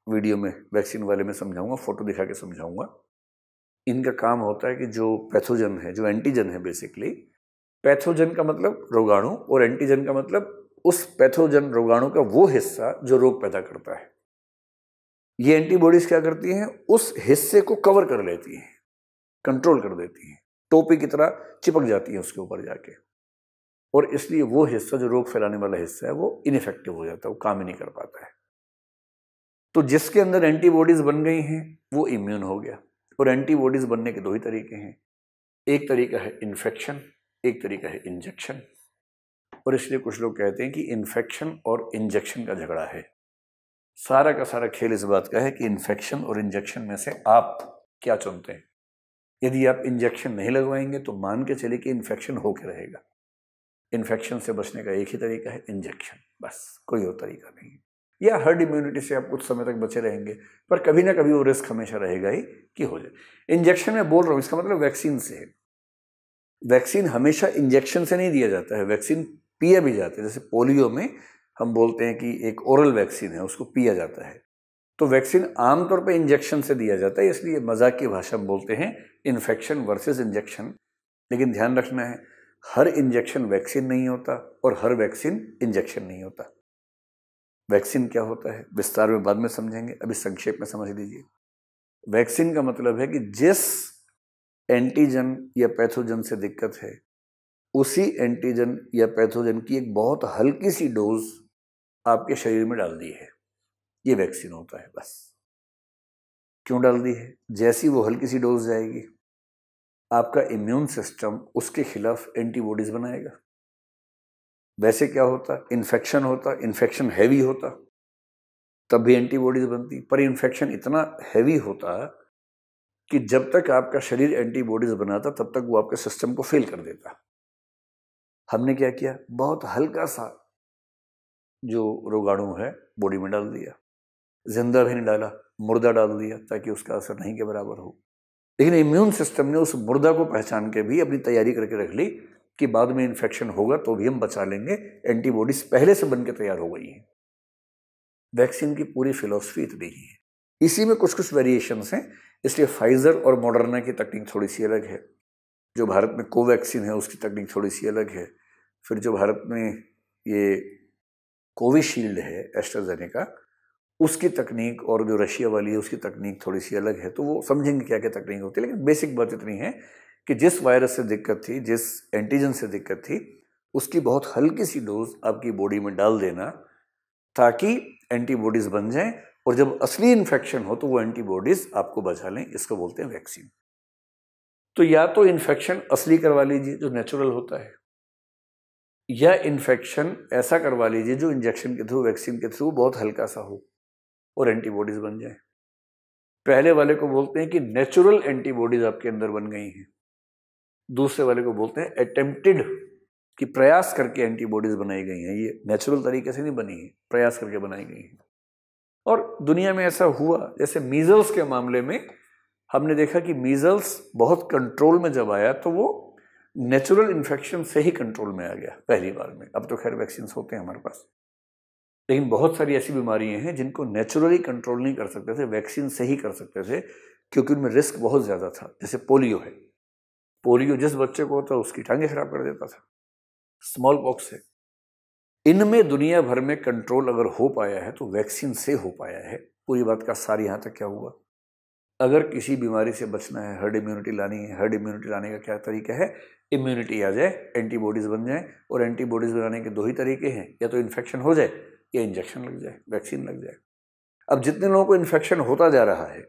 वीडियो में वैक्सीन वाले में समझाऊंगा, फोटो दिखा के समझाऊंगा। इनका काम होता है कि जो पैथोजन है, जो एंटीजन है, बेसिकली पैथोजन का मतलब रोगाणु और एंटीजन का मतलब उस पैथोजन रोगाणु का वो हिस्सा जो रोग पैदा करता है। ये एंटीबॉडीज क्या करती हैं? उस हिस्से को कवर कर लेती हैं, कंट्रोल कर देती हैं, टोपी की तरह चिपक जाती है उसके ऊपर जाके, और इसलिए वो हिस्सा जो रोग फैलाने वाला हिस्सा है वो इनइफेक्टिव हो जाता है, वो काम ही नहीं कर पाता है। तो जिसके अंदर एंटीबॉडीज बन गई हैं वो इम्यून हो गया। और एंटीबॉडीज बनने के 2 ही तरीके हैं, एक तरीका है इन्फेक्शन, एक तरीका है इंजेक्शन। और इसलिए कुछ लोग कहते हैं कि इन्फेक्शन और इंजेक्शन का झगड़ा है। सारा का सारा खेल इस बात का है कि इन्फेक्शन और इंजेक्शन में से आप क्या चुनते हैं। यदि आप इंजेक्शन नहीं लगवाएंगे तो मान के चलिए कि इन्फेक्शन होकर रहेगा। इन्फेक्शन से बचने का एक ही तरीका है, इंजेक्शन, बस कोई और तरीका नहीं है। या हर्ड इम्यूनिटी से आप कुछ समय तक बचे रहेंगे, पर कभी ना कभी वो रिस्क हमेशा रहेगा ही कि हो जाए। इंजेक्शन में बोल रहा हूँ, इसका मतलब वैक्सीन से है। वैक्सीन हमेशा इंजेक्शन से नहीं दिया जाता है, वैक्सीन पिया भी जाता है। जैसे पोलियो में हम बोलते हैं कि एक ओरल वैक्सीन है, उसको पिया जाता है। तो वैक्सीन आमतौर पर इंजेक्शन से दिया जाता है, इसलिए मजाक की भाषा में बोलते हैं इन्फेक्शन वर्सेस इंजेक्शन। लेकिन ध्यान रखना है, हर इंजेक्शन वैक्सीन नहीं होता और हर वैक्सीन इंजेक्शन नहीं होता। वैक्सीन क्या होता है विस्तार में बाद में समझेंगे, अभी संक्षेप में समझ लीजिए। वैक्सीन का मतलब है कि जिस एंटीजन या पैथोजन से दिक्कत है उसी एंटीजन या पैथोजन की एक बहुत हल्की सी डोज आपके शरीर में डाल दी है, ये वैक्सीन होता है। बस क्यों डाल दी है? जैसी वो हल्की सी डोज जाएगी आपका इम्यून सिस्टम उसके खिलाफ एंटीबॉडीज बनाएगा। वैसे क्या होता, इन्फेक्शन होता, इन्फेक्शन हैवी होता तब भी एंटीबॉडीज बनती, पर इन्फेक्शन इतना हैवी होता कि जब तक आपका शरीर एंटीबॉडीज बनाता तब तक वो आपके सिस्टम को फेल कर देता। हमने क्या किया, बहुत हल्का सा जो रोगाणु है बॉडी में डाल दिया। जिंदा भी नहीं डाला, मुर्दा डाल दिया ताकि उसका असर नहीं के बराबर हो। लेकिन इम्यून सिस्टम ने उस मुर्दा को पहचान के भी अपनी तैयारी करके रख ली कि बाद में इन्फेक्शन होगा तो भी हम बचा लेंगे, एंटीबॉडीज पहले से बन के तैयार हो गई हैं। वैक्सीन की पूरी फिलॉसफी इतनी ही है। इसी में कुछ कुछ वेरिएशंस हैं, इसलिए फाइजर और मॉडर्ना की तकनीक थोड़ी सी अलग है। जो भारत में कोवैक्सीन है उसकी तकनीक थोड़ी सी अलग है। फिर जो भारत में ये कोविशील्ड है एस्ट्राजेनेका, उसकी तकनीक और जो रशिया वाली है उसकी तकनीक थोड़ी सी अलग है। तो वो समझेंगे क्या क्या तकनीक होती है। लेकिन बेसिक बात इतनी है कि जिस वायरस से दिक्कत थी, जिस एंटीजन से दिक्कत थी, उसकी बहुत हल्की सी डोज आपकी बॉडी में डाल देना ताकि एंटीबॉडीज बन जाएं, और जब असली इन्फेक्शन हो तो वो एंटीबॉडीज आपको बचा लें। इसको बोलते हैं वैक्सीन। तो या तो इन्फेक्शन असली करवा लीजिए जो नेचुरल होता है, या इन्फेक्शन ऐसा करवा लीजिए जो इंजेक्शन के थ्रू, वैक्सीन के थ्रू बहुत हल्का सा हो और एंटीबॉडीज बन जाए। पहले वाले को बोलते हैं कि नेचुरल एंटीबॉडीज आपके अंदर बन गई हैं। दूसरे वाले को बोलते हैं अटेम्प्टेड, कि प्रयास करके एंटीबॉडीज बनाई गई हैं। ये नेचुरल तरीके से नहीं बनी है, प्रयास करके बनाई गई हैं। और दुनिया में ऐसा हुआ, जैसे मीजल्स के मामले में हमने देखा कि मीजल्स बहुत कंट्रोल में जब आया तो वो नेचुरल इन्फेक्शन से ही कंट्रोल में आ गया पहली बार में। अब तो खैर वैक्सीन होते हैं हमारे पास, लेकिन बहुत सारी ऐसी बीमारियां हैं जिनको नेचुरली कंट्रोल नहीं कर सकते थे, वैक्सीन से ही कर सकते थे, क्योंकि उनमें रिस्क बहुत ज़्यादा था। जैसे पोलियो है, पोलियो जिस बच्चे को होता है उसकी टांगें खराब कर देता था। स्मॉल पॉक्स है। इनमें दुनिया भर में कंट्रोल अगर हो पाया है तो वैक्सीन से हो पाया है। पूरी बात का सार यहाँ तक क्या हुआ, अगर किसी बीमारी से बचना है, हर्ड इम्यूनिटी लानी है, हर्ड इम्यूनिटी लाने का क्या तरीका है, इम्यूनिटी आ जाए, एंटीबॉडीज बन जाए। और एंटीबॉडीज बनाने के दो ही तरीके हैं, या तो इन्फेक्शन हो जाए या इंजेक्शन लग जाए, वैक्सीन लग जाए। अब जितने लोगों को इन्फेक्शन होता जा रहा है,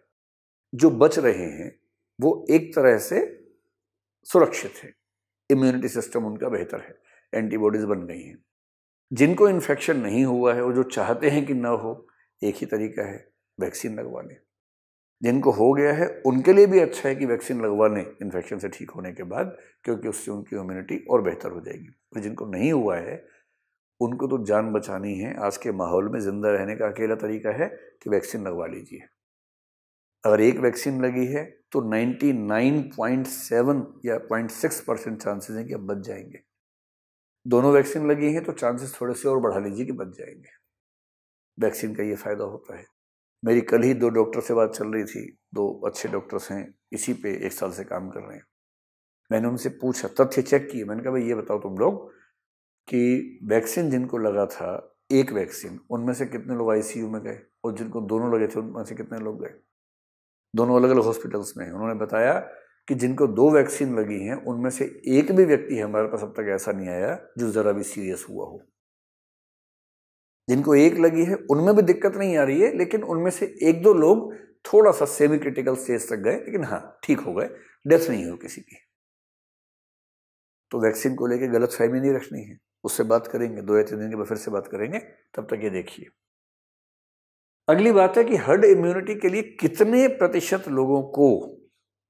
जो बच रहे हैं वो एक तरह से सुरक्षित है, इम्यूनिटी सिस्टम उनका बेहतर है, एंटीबॉडीज बन गई हैं। जिनको इन्फेक्शन नहीं हुआ है और जो चाहते हैं कि ना हो, एक ही तरीका है, वैक्सीन लगवा लें। जिनको हो गया है उनके लिए भी अच्छा है कि वैक्सीन लगवा लें इन्फेक्शन से ठीक होने के बाद, क्योंकि उससे उनकी इम्यूनिटी और बेहतर हो जाएगी। और जिनको नहीं हुआ है उनको तो जान बचानी है। आज के माहौल में जिंदा रहने का अकेला तरीका है कि वैक्सीन लगवा लीजिए। अगर एक वैक्सीन लगी है तो 99.7 या 0.6% चांसेस हैं कि आप बच जाएंगे। दोनों वैक्सीन लगी हैं तो चांसेस थोड़े से और बढ़ा लीजिए कि बच जाएंगे। वैक्सीन का ये फायदा होता है। मेरी कल ही 2 डॉक्टर से बात चल रही थी, 2 अच्छे डॉक्टर्स हैं, इसी पे 1 साल से काम कर रहे हैं। मैंने उनसे पूछा, तथ्य चेक किए, मैंने कहा भाई ये बताओ तुम लोग कि वैक्सीन जिनको लगा था, एक वैक्सीन, उनमें से कितने लोग आईसीयू में गए, और जिनको दोनों लगे थे उनमें से कितने लोग गए। दोनों अलग अलग हॉस्पिटल्स में हैं। उन्होंने बताया कि जिनको 2 वैक्सीन लगी हैं उनमें से एक भी व्यक्ति हमारे पास अब तक ऐसा नहीं आया जो जरा भी सीरियस हुआ हो। जिनको एक लगी है उनमें भी दिक्कत नहीं आ रही है, लेकिन उनमें से 1-2 लोग थोड़ा सा सेमी क्रिटिकल स्टेज तक गए, लेकिन हाँ ठीक हो गए, डेथ नहीं हुई किसी की। तो वैक्सीन को लेकर गलत फहमी नहीं रखनी है। उससे बात करेंगे 2 या 3 दिन के बाद, फिर से बात करेंगे, तब तक ये देखिए। अगली बात है कि हर्ड इम्यूनिटी के लिए कितने प्रतिशत लोगों को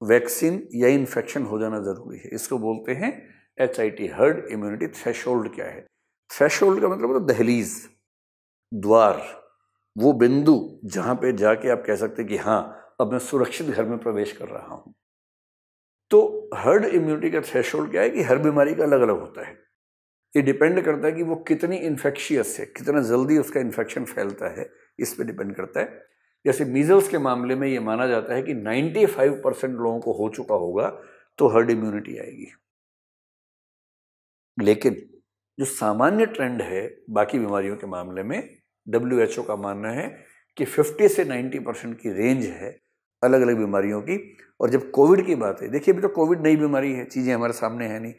वैक्सीन या इन्फेक्शन हो जाना जरूरी है। इसको बोलते हैं HIT, हर्ड इम्यूनिटी थ्रेशोल्ड। क्या है थ्रेशोल्ड का मतलब? तो दहलीज, द्वार, वो बिंदु जहां पे जाके आप कह सकते हैं कि हाँ अब मैं सुरक्षित घर में प्रवेश कर रहा हूं। तो हर्ड इम्यूनिटी का थ्रेशोल्ड क्या है कि हर बीमारी का अलग अलग होता है। ये डिपेंड करता है कि वो कितनी इन्फेक्शियस है, कितना जल्दी उसका इन्फेक्शन फैलता है, इस पे डिपेंड करता है। जैसे मीजल्स के मामले में ये माना जाता है कि 95% लोगों को हो चुका होगा तो हर्ड इम्यूनिटी आएगी। लेकिन जो सामान्य ट्रेंड है बाकी बीमारियों के मामले में, WHO का मानना है कि 50 से 90% की रेंज है अलग अलग बीमारियों की। और जब कोविड की बात है, देखिए अभी तो कोविड नई बीमारी है, चीज़ें हमारे सामने है नहीं,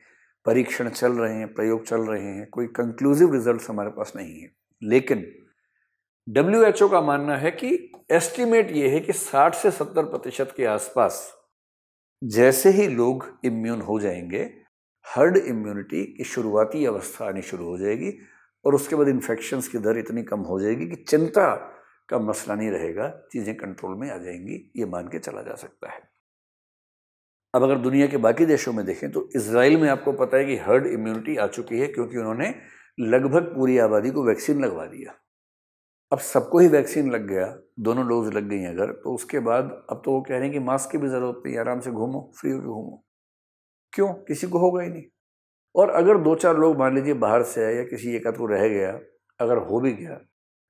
परीक्षण चल रहे हैं, प्रयोग चल रहे हैं, कोई कंक्लूसिव रिजल्ट हमारे पास नहीं है। लेकिन WHO का मानना है कि एस्टिमेट ये है कि 60 से 70% के आसपास जैसे ही लोग इम्यून हो जाएंगे, हर्ड इम्यूनिटी की शुरुआती अवस्था आनी शुरू हो जाएगी, और उसके बाद इन्फेक्शंस की दर इतनी कम हो जाएगी कि चिंता का मसला नहीं रहेगा, चीज़ें कंट्रोल में आ जाएंगी। ये मान के चला जा सकता है। अब अगर दुनिया के बाकी देशों में देखें तो इजराइल में आपको पता है कि हर्ड इम्यूनिटी आ चुकी है, क्योंकि उन्होंने लगभग पूरी आबादी को वैक्सीन लगवा दिया। अब सबको ही वैक्सीन लग गया, दोनों डोज लग गई अगर, तो उसके बाद अब तो वो कह रहे हैं कि मास्क की भी जरूरत नहीं, आराम से घूमो, फ्री होकर घूमो। क्यों? किसी को होगा ही नहीं। और अगर 2-4 लोग मान लीजिए बाहर से आए या किसी एक आध को रह गया, अगर हो भी गया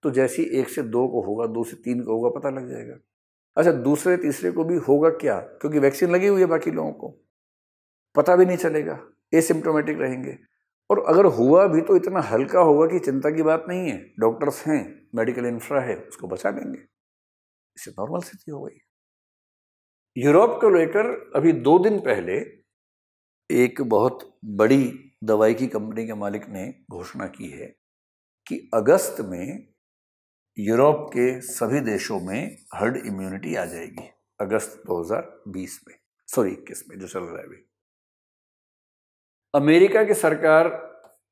तो जैसी 1 से 2 को होगा, 2 से 3 को होगा, पता लग जाएगा। अच्छा, दूसरे तीसरे को भी होगा क्या? क्योंकि वैक्सीन लगी हुई है, बाकी लोगों को पता भी नहीं चलेगा, एसिम्प्टोमेटिक रहेंगे। और अगर हुआ भी तो इतना हल्का होगा कि चिंता की बात नहीं है, डॉक्टर्स हैं, मेडिकल इंफ्रा है, उसको बचा लेंगे। इससे नॉर्मल स्थिति हो गई। यूरोप को लेकर अभी 2 दिन पहले एक बहुत बड़ी दवाई की कंपनी के मालिक ने घोषणा की है कि अगस्त में यूरोप के सभी देशों में हर्ड इम्यूनिटी आ जाएगी। अगस्त 2020 में, सॉरी 21 में जो चल रहा है अभी। अमेरिका की सरकार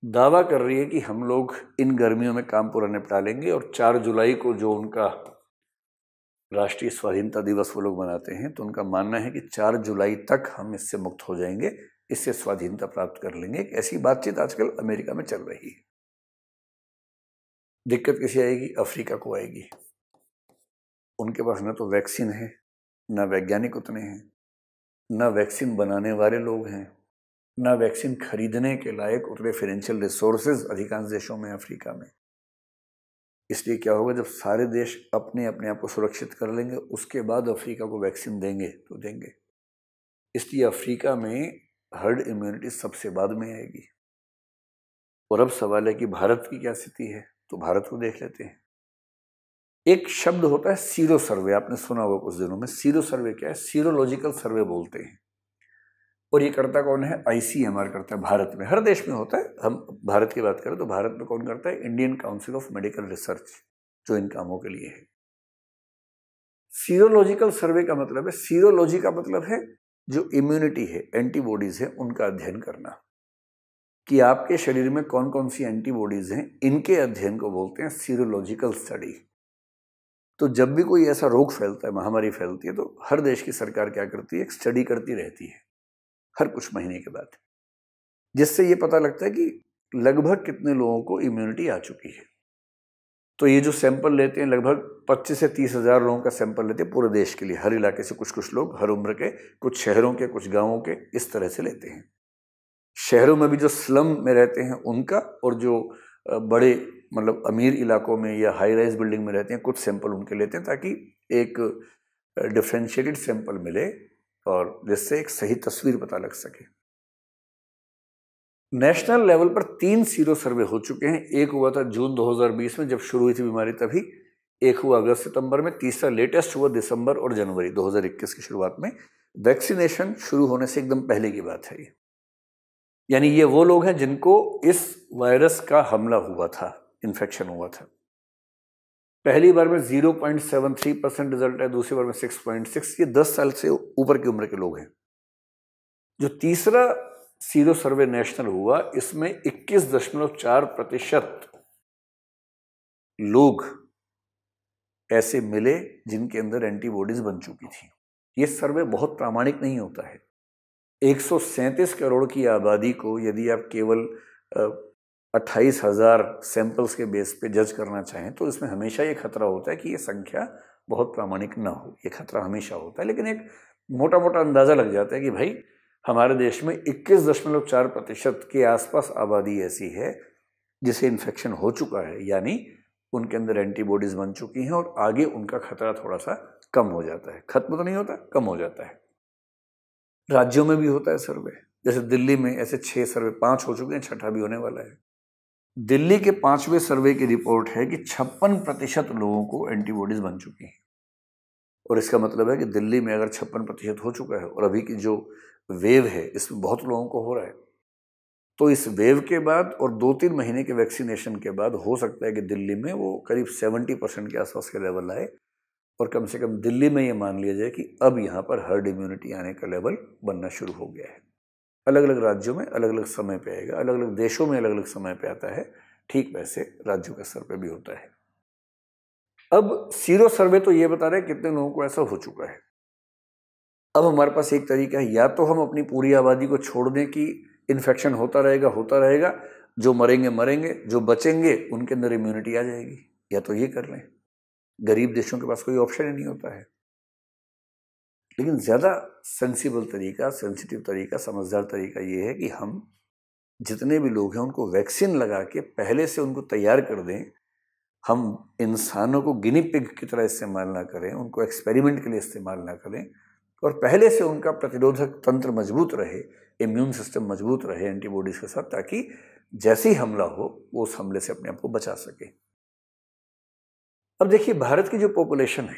दावा कर रही है कि हम लोग इन गर्मियों में काम पूरा निपटा लेंगे, और 4 जुलाई को जो उनका राष्ट्रीय स्वाधीनता दिवस वो लोग मनाते हैं, तो उनका मानना है कि 4 जुलाई तक हम इससे मुक्त हो जाएंगे, इससे स्वाधीनता प्राप्त कर लेंगे। ऐसी बातचीत आजकल अमेरिका में चल रही है। दिक्कत किसी आएगी? अफ्रीका को आएगी। उनके पास न तो वैक्सीन है, न वैज्ञानिक उतने हैं, न वैक्सीन बनाने वाले लोग हैं, न वैक्सीन खरीदने के लायक उतने फाइनेंशियल रिसोर्सेज अधिकांश देशों में, अफ्रीका में। इसलिए क्या होगा, जब सारे देश अपने अपने आप को सुरक्षित कर लेंगे, उसके बाद अफ्रीका को वैक्सीन देंगे तो देंगे। इसलिए अफ्रीका में हर्ड इम्यूनिटी सबसे बाद में आएगी। और अब सवाल है कि भारत की क्या स्थिति है, तो भारत को देख लेते हैं। एक शब्द होता है सीरो सर्वे, आपने सुना होगा कुछ दिनों में। सीरो सर्वे क्या है? सीरोलॉजिकल सर्वे बोलते हैं। और ये करता कौन है? ICMR करता है। भारत में, हर देश में होता है। हम भारत की बात करें तो भारत में कौन करता है? Indian council of medical research, जो इन कामों के लिए है। सीरोलॉजिकल सर्वे का मतलब है, सीरोलॉजी का मतलब है जो इम्यूनिटी है, एंटीबॉडीज है, उनका अध्ययन करना, कि आपके शरीर में कौन कौन सी एंटीबॉडीज हैं, इनके अध्ययन को बोलते हैं सीरोलॉजिकल स्टडी। तो जब भी कोई ऐसा रोग फैलता है, महामारी फैलती है, तो हर देश की सरकार क्या करती है? एक स्टडी करती रहती है हर कुछ महीने के बाद, जिससे ये पता लगता है कि लगभग कितने लोगों को इम्यूनिटी आ चुकी है। तो ये जो सैंपल लेते हैं, लगभग 25 से 30 हज़ार लोगों का सैंपल लेते हैं पूरे देश के लिए, हर इलाके से कुछ कुछ लोग, हर उम्र के, कुछ शहरों के, कुछ गांवों के, इस तरह से लेते हैं। शहरों में भी जो स्लम में रहते हैं उनका, और जो बड़े मतलब अमीर इलाकों में या हाई राइज बिल्डिंग में रहते हैं, कुछ सैंपल उनके लेते हैं, ताकि एक डिफ्रेंशिएटेड सैंपल मिले और जिससे एक सही तस्वीर पता लग सके। नेशनल लेवल पर 3 सीरो सर्वे हो चुके हैं। एक हुआ था जून 2020 में जब शुरू हुई थी बीमारी, तभी। एक हुआ अगस्त सितंबर में, तीसरा लेटेस्ट हुआ दिसंबर और जनवरी 2021 की शुरुआत में। वैक्सीनेशन शुरू होने से एकदम पहले की बात है ये। यानी ये वो लोग हैं जिनको इस वायरस का हमला हुआ था, इन्फेक्शन हुआ था। पहली बार में 0.73% रिजल्ट है, दूसरी बार में 6.6। ये 10 साल से ऊपर की उम्र के लोग हैं। जो तीसरा सीरो सर्वे नेशनल हुआ, इसमें 21.4% लोग ऐसे मिले जिनके अंदर एंटीबॉडीज बन चुकी थी। ये सर्वे बहुत प्रामाणिक नहीं होता है। 137 करोड़ की आबादी को यदि आप केवल 28,000 सैंपल्स के बेस पे जज करना चाहें, तो इसमें हमेशा ये खतरा होता है कि ये संख्या बहुत प्रामाणिक ना हो। ये खतरा हमेशा होता है, लेकिन एक मोटा मोटा अंदाजा लग जाता है कि भाई हमारे देश में 21.4% के आसपास आबादी ऐसी है जिसे इन्फेक्शन हो चुका है, यानी उनके अंदर एंटीबॉडीज बन चुकी हैं और आगे उनका खतरा थोड़ा सा कम हो जाता है। खत्म तो नहीं होता, कम हो जाता है। राज्यों में भी होता है सर्वे, जैसे दिल्ली में ऐसे 6 सर्वे, 5 हो चुके हैं, 6ठा भी होने वाला है। दिल्ली के 5वें सर्वे की रिपोर्ट है कि 56% लोगों को एंटीबॉडीज बन चुकी हैं। और इसका मतलब है कि दिल्ली में अगर 56% हो चुका है, और अभी की जो वेव है इसमें बहुत लोगों को हो रहा है, तो इस वेव के बाद और 2-3 महीने के वैक्सीनेशन के बाद हो सकता है कि दिल्ली में वो करीब 70% के आसपास के लेवल आए, और कम से कम दिल्ली में ये मान लिया जाए कि अब यहाँ पर हर्ड इम्यूनिटी आने का लेवल बनना शुरू हो गया है। अलग अलग राज्यों में अलग अलग समय पे आएगा, अलग अलग देशों में अलग अलग समय पे आता है, ठीक वैसे राज्यों के स्तर पे भी होता है। अब सीरो सर्वे तो ये बता रहे हैं कितने लोगों को ऐसा हो चुका है। अब हमारे पास एक तरीका है, या तो हम अपनी पूरी आबादी को छोड़ दें कि इन्फेक्शन होता रहेगा, जो मरेंगे मरेंगे, जो बचेंगे उनके अंदर इम्यूनिटी आ जाएगी, या तो ये कर लें, गरीब देशों के पास कोई ऑप्शन ही नहीं होता है। लेकिन ज़्यादा सेंसिबल तरीका, सेंसिटिव तरीका, समझदार तरीका ये है कि हम जितने भी लोग हैं उनको वैक्सीन लगा के पहले से उनको तैयार कर दें। हम इंसानों को गिनी पिग की तरह इस्तेमाल ना करें, उनको एक्सपेरिमेंट के लिए इस्तेमाल ना करें, और पहले से उनका प्रतिरोधक तंत्र मजबूत रहे, इम्यून सिस्टम मजबूत रहे एंटीबॉडीज के साथ, ताकि जैसे ही हमला हो वो उस हमले से अपने आप को बचा सके। अब देखिए, भारत की जो पॉपुलेशन है,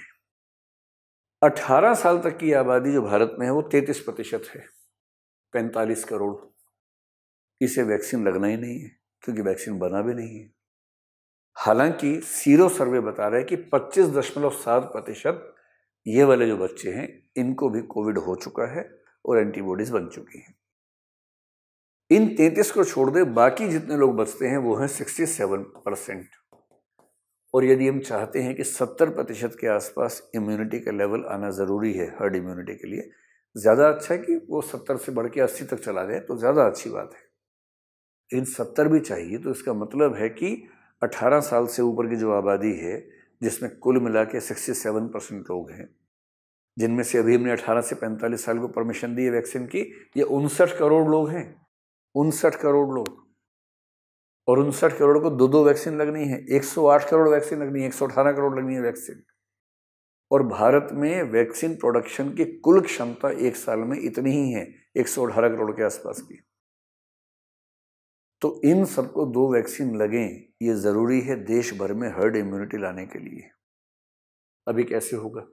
18 साल तक की आबादी जो भारत में है वो 33% है, 45 करोड़। इसे वैक्सीन लगना ही नहीं है, क्योंकि वैक्सीन बना भी नहीं है। हालांकि सीरो सर्वे बता रहा है कि 25.7% ये वाले जो बच्चे हैं इनको भी कोविड हो चुका है और एंटीबॉडीज बन चुकी हैं। इन 33 को छोड़ दे, बाकी जितने लोग बचते हैं वो हैं 67%। और यदि हम चाहते हैं कि 70% के आसपास इम्यूनिटी का लेवल आना ज़रूरी है हर्ड इम्यूनिटी के लिए, ज़्यादा अच्छा है कि वो 70 से बढ़ के 80 तक चला जाए तो ज़्यादा अच्छी बात है। इन 70 भी चाहिए तो इसका मतलब है कि 18 साल से ऊपर की जो आबादी है, जिसमें कुल मिला के 67% लोग हैं, जिनमें से अभी हमने 18 से 45 साल को परमिशन दी है वैक्सीन की, ये 59 करोड़ लोग हैं, 59 करोड़ लोग। और 59 करोड़ को दो वैक्सीन लगनी है, 108 करोड़ वैक्सीन लगनी है, 118 करोड़ लगनी है वैक्सीन। और भारत में वैक्सीन प्रोडक्शन की कुल क्षमता एक साल में इतनी ही है, 118 करोड़ के आसपास की। तो इन सबको 2 वैक्सीन लगें, ये जरूरी है देश भर में हर्ड इम्यूनिटी लाने के लिए। अभी कैसे होगा?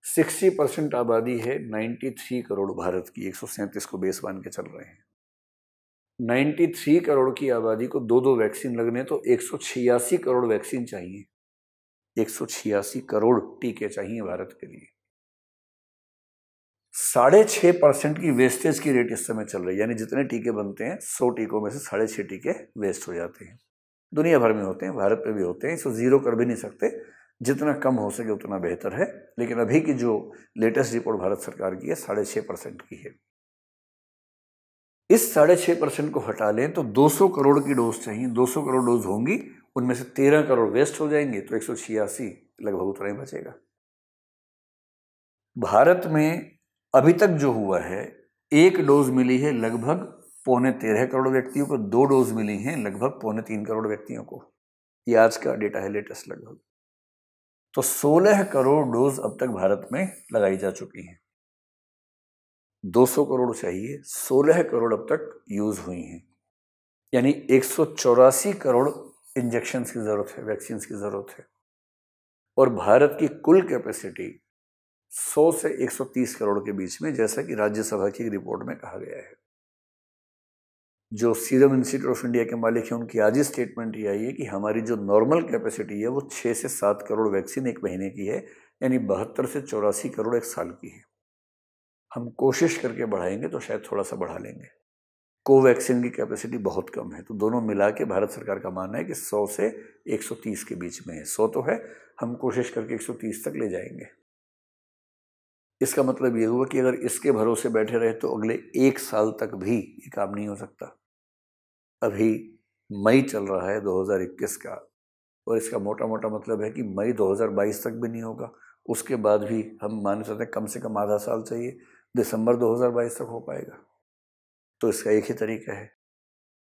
60% आबादी है 93 करोड़ भारत की, 137 को बेस मान के चल रहे हैं। 93 करोड़ की आबादी को 2 वैक्सीन लगने तो 186 करोड़ वैक्सीन चाहिए, 186 करोड़ टीके चाहिए भारत के लिए। 6.5% की वेस्टेज की रेट इस समय चल रही है, यानी जितने टीके बनते हैं 100 टीकों में से 6.5 टीके वेस्ट हो जाते हैं। दुनिया भर में होते हैं, भारत में भी होते हैं, इसको जीरो कर भी नहीं सकते, जितना कम हो सके उतना बेहतर है। लेकिन अभी की जो लेटेस्ट रिपोर्ट भारत सरकार की है 6.5% की है। इस 6.5% को हटा लें तो 200 करोड़ की डोज चाहिए, 200 करोड़ डोज होंगी, उनमें से 13 करोड़ वेस्ट हो जाएंगे, तो 186 लगभग उतना ही बचेगा। भारत में अभी तक जो हुआ है, 1 डोज मिली है लगभग 13.25 करोड़ व्यक्तियों को, 2 डोज मिली हैं लगभग 3.25 करोड़ व्यक्तियों को। ये आज का डेटा है लेटेस्ट लगभग। तो 16 करोड़ डोज अब तक भारत में लगाई जा चुकी हैं। 200 करोड़ चाहिए, 16 करोड़ अब तक यूज हुई हैं, यानी 184 करोड़ इंजेक्शन की जरूरत है, वैक्सीन की जरूरत है। और भारत की कुल कैपेसिटी 100 से 130 करोड़ के बीच में, जैसा कि राज्यसभा की रिपोर्ट में कहा गया है। जो सीरम इंस्टीट्यूट ऑफ इंडिया के मालिक हैं, उनकी आज ही स्टेटमेंट ये आई है कि हमारी जो नॉर्मल कैपेसिटी है वो 6 से 7 करोड़ वैक्सीन एक महीने की है, यानी 72 से 84 करोड़ एक साल की है। हम कोशिश करके बढ़ाएंगे तो शायद थोड़ा सा बढ़ा लेंगे। कोवैक्सीन की कैपेसिटी बहुत कम है, तो दोनों मिला के भारत सरकार का मानना है कि 100 से 130 के बीच में है। 100 तो है, हम कोशिश करके 130 तक ले जाएंगे। इसका मतलब ये हुआ कि अगर इसके भरोसे बैठे रहे तो अगले 1 साल तक भी ये काम नहीं हो सकता। अभी मई चल रहा है 2021 का, और इसका मोटा मोटा मतलब है कि मई 2022 तक भी नहीं होगा। उसके बाद भी हम मान सकते हैं कम से कम आधा साल चाहिए, दिसंबर 2022 तक हो पाएगा। तो इसका एक ही तरीका है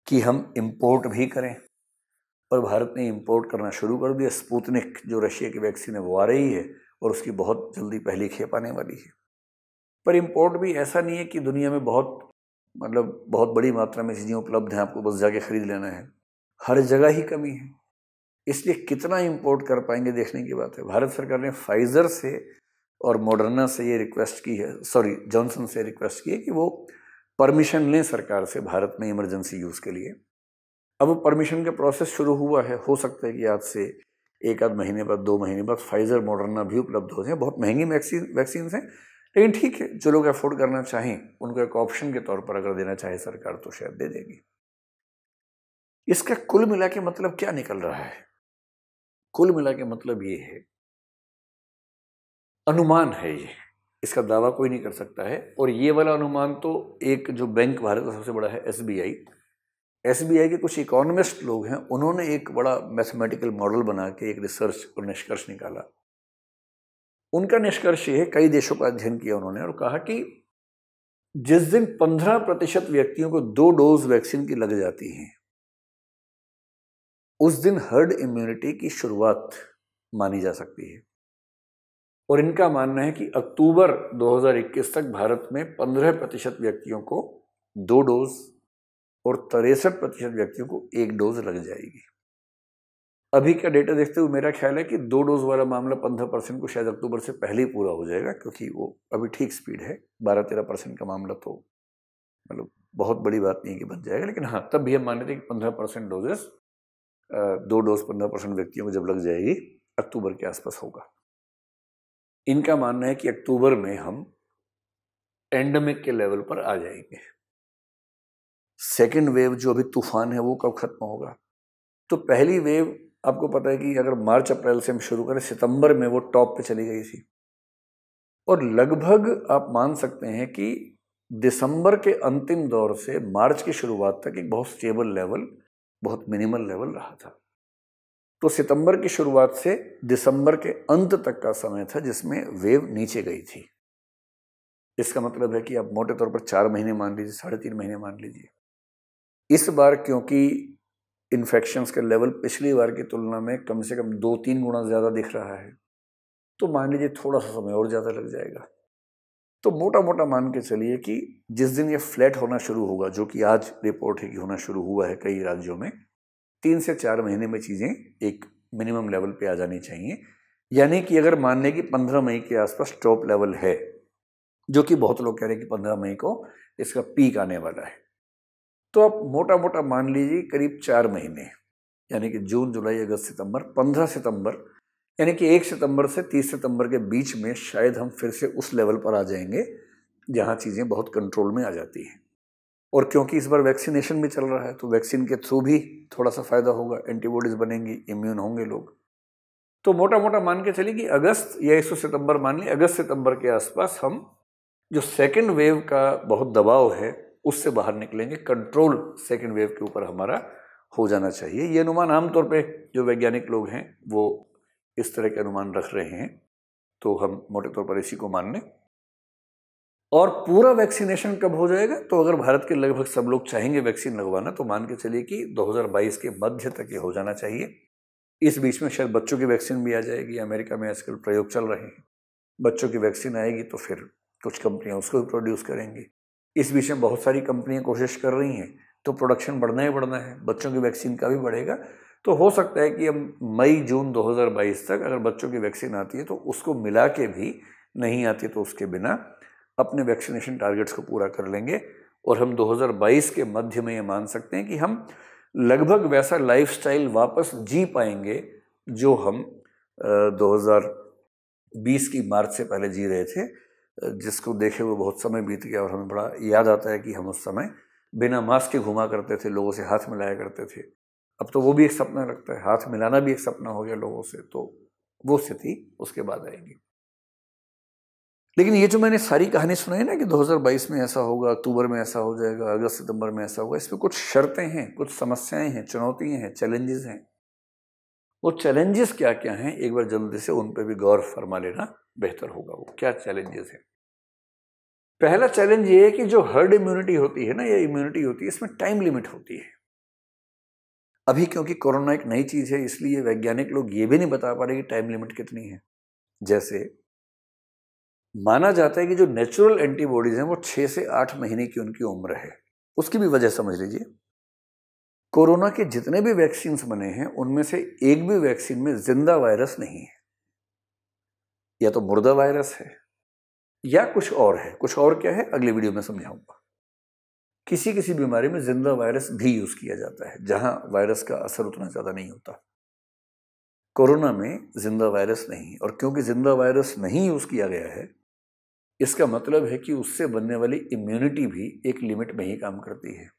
कि हम इंपोर्ट भी करें, और भारत ने इंपोर्ट करना शुरू कर दिया। स्पुतनिक जो रशिया की वैक्सीन है वो आ रही है, और उसकी बहुत जल्दी पहली खेप आने वाली है। पर इंपोर्ट भी ऐसा नहीं है कि दुनिया में बहुत बड़ी मात्रा में चीज़ें उपलब्ध हैं, आपको बस जाके खरीद लेना है। हर जगह ही कमी है, इसलिए कितना इंपोर्ट कर पाएंगे देखने की बात है। भारत सरकार ने फाइजर से और मॉडर्ना से ये रिक्वेस्ट की है, जॉनसन से रिक्वेस्ट की है कि वो परमिशन लें सरकार से भारत में इमरजेंसी यूज़ के लिए। अब वो परमिशन का प्रोसेस शुरू हुआ है, हो सकता है कि आज से 1 आध महीने बाद, 2 महीने बाद फाइजर मॉडर्ना भी उपलब्ध हो जाए। बहुत महंगी वैक्सीन हैं, लेकिन ठीक है, जो लोग अफोर्ड करना चाहें उनको एक ऑप्शन के तौर पर अगर देना चाहे सरकार तो शायद दे देगी। इसका कुल मिला के मतलब क्या निकल रहा है? कुल मिला के मतलब ये है, अनुमान है ये, इसका दावा कोई नहीं कर सकता है। और ये वाला अनुमान तो एक जो बैंक भारत का सबसे बड़ा है SBI, SBI के कुछ इकोनॉमिस्ट लोग हैं, उन्होंने एक बड़ा मैथमेटिकल मॉडल बना के एक रिसर्च और निष्कर्ष निकाला। उनका निष्कर्ष ये है, कई देशों का अध्ययन किया उन्होंने और कहा कि जिस दिन 15% व्यक्तियों को 2 डोज वैक्सीन की लग जाती हैं, उस दिन हर्ड इम्यूनिटी की शुरुआत मानी जा सकती है। और इनका मानना है कि अक्टूबर 2021 तक भारत में 15% व्यक्तियों को 2 डोज और 63% व्यक्तियों को 1 डोज लग जाएगी। अभी का डेटा देखते हुए मेरा ख्याल है कि 2 डोज वाला मामला 15% को शायद अक्टूबर से पहले ही पूरा हो जाएगा, क्योंकि वो अभी ठीक स्पीड है। 12-13% का मामला तो मतलब बहुत बड़ी बात नहीं कि बन जाएगा, लेकिन हाँ, तब भी हम मान लेते हैं कि 15% डोजेस, 2 डोज 15% व्यक्तियों को जब लग जाएगी, अक्टूबर के आसपास होगा। इनका मानना है कि अक्टूबर में हम एंडेमिक के लेवल पर आ जाएंगे। सेकेंड वेव जो अभी तूफान है वो कब खत्म होगा? तो पहली वेव आपको पता है कि अगर मार्च अप्रैल से हम शुरू करें, सितंबर में वो टॉप पे चली गई थी और लगभग आप मान सकते हैं कि दिसंबर के अंतिम दौर से मार्च की शुरुआत तक एक बहुत स्टेबल लेवल, बहुत मिनिमल लेवल रहा था। तो सितंबर की शुरुआत से दिसंबर के अंत तक का समय था जिसमें वेव नीचे गई थी। इसका मतलब है कि आप मोटे तौर पर 4 महीने मान लीजिए, 3.5 महीने मान लीजिए। इस बार क्योंकि इन्फेक्शंस का लेवल पिछली बार की तुलना में कम से कम 2-3 गुना ज़्यादा दिख रहा है, तो मान लीजिए थोड़ा सा समय और ज़्यादा लग जाएगा। तो मोटा मोटा मान के चलिए कि जिस दिन ये फ्लैट होना शुरू होगा, जो कि आज रिपोर्ट है कि होना शुरू हुआ है कई राज्यों में, 3 से 4 महीने में चीज़ें एक मिनिमम लेवल पे आ जानी चाहिए। यानी कि अगर मान लें कि 15 मई के आसपास टॉप लेवल है, जो कि बहुत लोग कह रहे हैं कि 15 मई को इसका पीक आने वाला है, तो आप मोटा मोटा मान लीजिए करीब 4 महीने, यानी कि जून, जुलाई, अगस्त, सितंबर, 15 सितंबर, यानी कि 1 सितंबर से 30 सितंबर के बीच में शायद हम फिर से उस लेवल पर आ जाएंगे जहां चीज़ें बहुत कंट्रोल में आ जाती हैं। और क्योंकि इस बार वैक्सीनेशन भी चल रहा है, तो वैक्सीन के थ्रू भी थोड़ा सा फायदा होगा, एंटीबॉडीज बनेंगी, इम्यून होंगे लोग। तो मोटा मोटा मान के चलिए कि अगस्त या 1 सितंबर मान ली, अगस्त सितंबर के आसपास हम जो सेकेंड वेव का बहुत दबाव है उससे बाहर निकलेंगे। कंट्रोल सेकेंड वेव के ऊपर हमारा हो जाना चाहिए। ये अनुमान आमतौर पे जो वैज्ञानिक लोग हैं वो इस तरह के अनुमान रख रहे हैं, तो हम मोटे तौर पर इसी को मान लें। और पूरा वैक्सीनेशन कब हो जाएगा? तो अगर भारत के लगभग सब लोग चाहेंगे वैक्सीन लगवाना, तो मान के चलिए कि 2022 के मध्य तक ये हो जाना चाहिए। इस बीच में शायद बच्चों की वैक्सीन भी आ जाएगी। अमेरिका में आजकल प्रयोग चल रहे हैं, बच्चों की वैक्सीन आएगी तो फिर कुछ कंपनियां उसको भी प्रोड्यूस करेंगी। इस बीच में बहुत सारी कंपनियां कोशिश कर रही हैं, तो प्रोडक्शन बढ़ना ही बढ़ना है, बच्चों की वैक्सीन का भी बढ़ेगा। तो हो सकता है कि हम मई-जून 2022 तक अगर बच्चों की वैक्सीन आती है तो उसको मिला के भी, नहीं आती तो उसके बिना अपने वैक्सीनेशन टारगेट्स को पूरा कर लेंगे। और हम 2022 के मध्य में ये मान सकते हैं कि हम लगभग वैसा लाइफस्टाइल वापस जी पाएंगे जो हम 2020 की मार्च से पहले जी रहे थे, जिसको देखे हुए बहुत समय बीत गया। और हमें बड़ा याद आता है कि हम उस समय बिना मास्क के घुमा करते थे, लोगों से हाथ मिलाया करते थे। अब तो वो भी एक सपना लगता है, हाथ मिलाना भी एक सपना हो गया लोगों से। तो वो स्थिति उसके बाद आएगी। लेकिन ये जो मैंने सारी कहानी सुनाई ना कि 2022 में ऐसा होगा, अक्टूबर में ऐसा हो जाएगा, अगस्त सितंबर में ऐसा होगा, इसमें कुछ शर्तें हैं, कुछ समस्याएं हैं, चुनौतियां हैं, चैलेंजेस हैं। वो चैलेंजेस क्या क्या हैं, एक बार जल्दी से उन पर भी गौर फरमा लेना बेहतर होगा। वो क्या चैलेंजेस हैं? पहला चैलेंज ये है कि जो हर्ड इम्यूनिटी होती है ना, ये इम्यूनिटी होती है, इसमें टाइम लिमिट होती है। अभी क्योंकि कोरोना एक नई चीज है, इसलिए वैज्ञानिक लोग ये भी नहीं बता पा रहे कि टाइम लिमिट कितनी है। जैसे माना जाता है कि जो नेचुरल एंटीबॉडीज हैं वो 6 से 8 महीने की उनकी उम्र है। उसकी भी वजह समझ लीजिए, कोरोना के जितने भी वैक्सीन बने हैं उनमें से एक भी वैक्सीन में जिंदा वायरस नहीं है। या तो मुर्दा वायरस है या कुछ और है। कुछ और क्या है अगली वीडियो में समझाऊंगा। किसी किसी बीमारी में जिंदा वायरस भी यूज किया जाता है जहां वायरस का असर उतना ज्यादा नहीं होता। कोरोना में जिंदा वायरस नहीं, और क्योंकि जिंदा वायरस नहीं यूज किया गया है, इसका मतलब है कि उससे बनने वाली इम्यूनिटी भी एक लिमिट में ही काम करती है।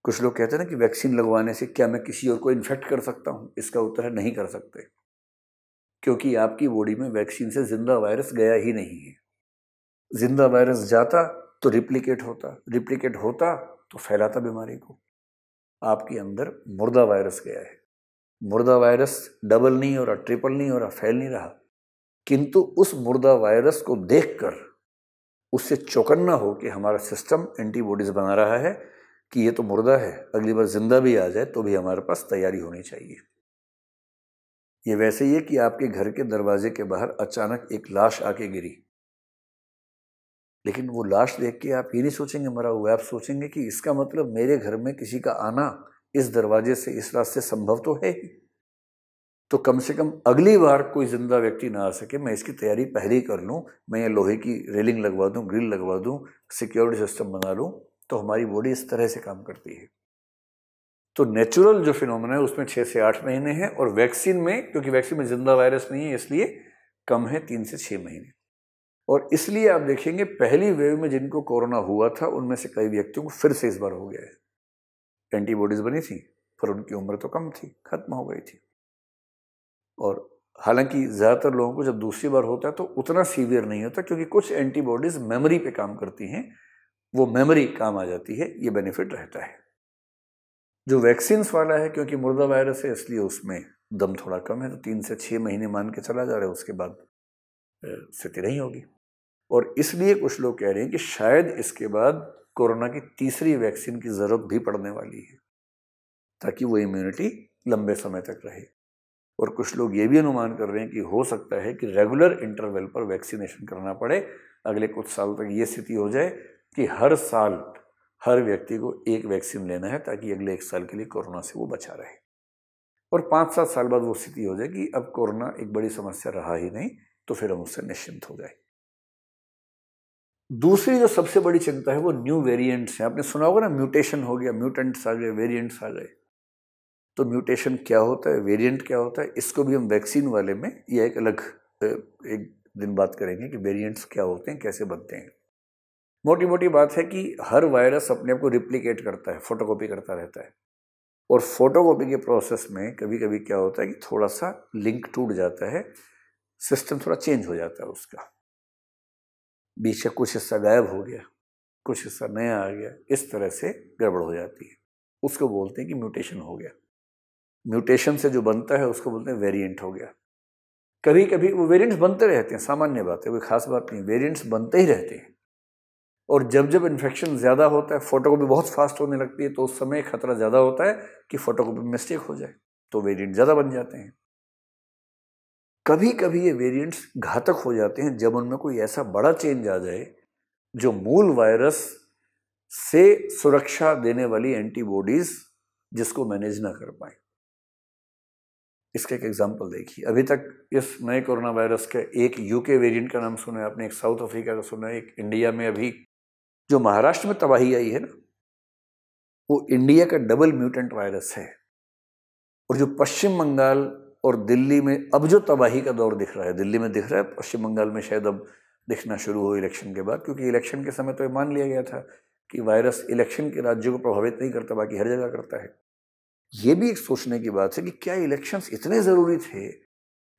कुछ लोग कहते हैं ना कि वैक्सीन लगवाने से क्या मैं किसी और को इन्फेक्ट कर सकता हूं? इसका उत्तर है नहीं कर सकते, क्योंकि आपकी बॉडी में वैक्सीन से जिंदा वायरस गया ही नहीं है। जिंदा वायरस जाता तो रिप्लिकेट होता तो फैलाता बीमारी को। आपके अंदर मुर्दा वायरस गया है। मुर्दा वायरस डबल नहीं हो रहा, ट्रिपल नहीं हो रहा, फैल नहीं रहा, किंतु उस मुर्दा वायरस को देखकर उससे चौकन्ना हो कि हमारा सिस्टम एंटीबॉडीज बना रहा है कि ये तो मुर्दा है, अगली बार जिंदा भी आ जाए तो भी हमारे पास तैयारी होनी चाहिए। ये वैसे ही है कि आपके घर के दरवाजे के बाहर अचानक एक लाश आके गिरी, लेकिन वो लाश देख के आप ये नहीं सोचेंगे मरा हुआ, आप सोचेंगे कि इसका मतलब मेरे घर में किसी का आना इस दरवाजे से, इस रास्ते संभव तो है ही, तो कम से कम अगली बार कोई जिंदा व्यक्ति ना आ सके, मैं इसकी तैयारी पहले ही कर लूँ, मैं ये लोहे की रेलिंग लगवा दूँ, ग्रिल लगवा दूँ, सिक्योरिटी सिस्टम बना लूँ, तो हमारी बॉडी इस तरह से काम करती है। तो नेचुरल जो फिनोमेना है उसमें 6 से 8 महीने है, और वैक्सीन में, क्योंकि वैक्सीन में जिंदा वायरस नहीं है इसलिए कम है, 3 से 6 महीने। और इसलिए आप देखेंगे पहली वेव में जिनको कोरोना हुआ था उनमें से कई व्यक्तियों को फिर से इस बार हो गया है। एंटीबॉडीज बनी थी पर उनकी उम्र तो कम थी, खत्म हो गई थी। और हालांकि ज़्यादातर लोगों को जब दूसरी बार होता है तो उतना सीवियर नहीं होता, क्योंकि कुछ एंटीबॉडीज मेमोरी पे काम करती हैं, वो मेमोरी काम आ जाती है, ये बेनिफिट रहता है। जो वैक्सीन्स वाला है, क्योंकि मुर्दा वायरस है इसलिए उसमें दम थोड़ा कम है, तो 3 से 6 महीने मान के चला जा रहा है, उसके बाद स्थिति नहीं होगी। और इसलिए कुछ लोग कह रहे हैं कि शायद इसके बाद कोरोना की तीसरी वैक्सीन की ज़रूरत भी पड़ने वाली है, ताकि वो इम्यूनिटी लंबे समय तक रहे। और कुछ लोग ये भी अनुमान कर रहे हैं कि हो सकता है कि रेगुलर इंटरवल पर वैक्सीनेशन करना पड़े, अगले कुछ साल तक ये स्थिति हो जाए कि हर साल हर व्यक्ति को एक वैक्सीन लेना है, ताकि अगले 1 साल के लिए कोरोना से वो बचा रहे। और 5-7 साल बाद वो स्थिति हो जाए कि अब कोरोना एक बड़ी समस्या रहा ही नहीं, तो फिर हम उससे निश्चिंत हो जाए। दूसरी जो सबसे बड़ी चिंता है वो न्यू वेरिएंट्स हैं। आपने सुना होगा ना, म्यूटेशन हो गया, म्यूटेंट्स आ गए, वेरिएंट्स आ गए। तो म्यूटेशन क्या होता है, वेरिएंट क्या होता है, इसको भी हम वैक्सीन वाले में यह एक अलग एक दिन बात करेंगे कि वेरिएंट्स क्या होते हैं, कैसे बनते हैं। मोटी मोटी बात है कि हर वायरस अपने आप को रिप्लिकेट करता है, फोटोकॉपी करता रहता है, और फोटोकॉपी के प्रोसेस में कभी कभी क्या होता है कि थोड़ा सा लिंक टूट जाता है, सिस्टम थोड़ा चेंज हो जाता है उसका, बीच का कुछ हिस्सा गायब हो गया, कुछ हिस्सा नया आ गया, इस तरह से गड़बड़ हो जाती है, उसको बोलते हैं कि म्यूटेशन हो गया। म्यूटेशन से जो बनता है उसको बोलते हैं वेरिएंट हो गया। कभी कभी वो वेरिएंट्स बनते रहते हैं, सामान्य बात है, कोई खास बात नहीं, वेरिएंट्स बनते ही रहते हैं। और जब जब इन्फेक्शन ज़्यादा होता है, फोटोकॉपी बहुत फास्ट होने लगती है, तो उस समय खतरा ज़्यादा होता है कि फोटोकॉपी में मिस्टेक हो जाए, तो वेरिएंट ज़्यादा बन जाते हैं। कभी कभी ये वेरिएंट्स घातक हो जाते हैं जब उनमें कोई ऐसा बड़ा चेंज आ जाए जो मूल वायरस से सुरक्षा देने वाली एंटीबॉडीज जिसको मैनेज ना कर पाए। इसका एक एग्जांपल देखिए, अभी तक इस नए कोरोना वायरस के एक यूके वेरिएंट का नाम सुना है आपने, एक साउथ अफ्रीका का सुना है, एक इंडिया में अभी जो महाराष्ट्र में तबाही आई है ना, वो इंडिया का डबल म्यूटेंट वायरस है। और जो पश्चिम बंगाल और दिल्ली में अब जो तबाही का दौर दिख रहा है, दिल्ली में दिख रहा है, पश्चिम बंगाल में शायद अब दिखना शुरू हो इलेक्शन के बाद, क्योंकि इलेक्शन के समय तो ये मान लिया गया था कि वायरस इलेक्शन के राज्यों को प्रभावित नहीं करता, बाकी हर जगह करता है। ये भी एक सोचने की बात है कि क्या इलेक्शंस इतने ज़रूरी थे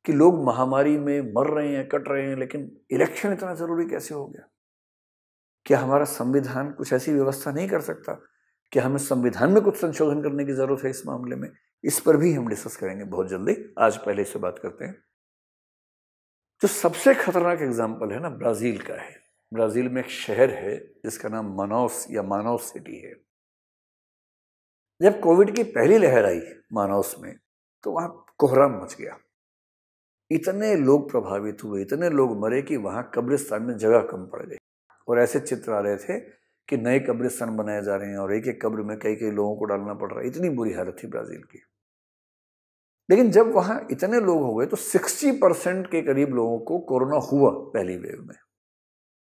कि लोग महामारी में मर रहे हैं, कट रहे हैं, लेकिन इलेक्शन इतना ज़रूरी कैसे हो गया? क्या हमारा संविधान कुछ ऐसी व्यवस्था नहीं कर सकता? क्या हमें संविधान में कुछ संशोधन करने की ज़रूरत है इस मामले में? इस पर भी हम डिस्कस करेंगे बहुत जल्दी। आज पहले इससे बात करते हैं। जो सबसे खतरनाक एग्जाम्पल है ना, ब्राज़ील का है। ब्राज़ील में एक शहर है जिसका नाम मानौस या मानौस सिटी है। जब कोविड की पहली लहर आई मानौस में, तो वहाँ कोहराम मच गया, इतने लोग प्रभावित हुए, इतने लोग मरे कि वहाँ कब्रिस्तान में जगह कम पड़ गई। और ऐसे चित्र आ रहे थे कि नए कब्रिस्तान बनाए जा रहे हैं और एक एक कब्र में कई कई लोगों को डालना पड़ रहा है। इतनी बुरी हालत थी ब्राज़ील की। लेकिन जब वहाँ इतने लोग हो गए तो 60% के करीब लोगों को कोरोना हुआ पहली वेव में,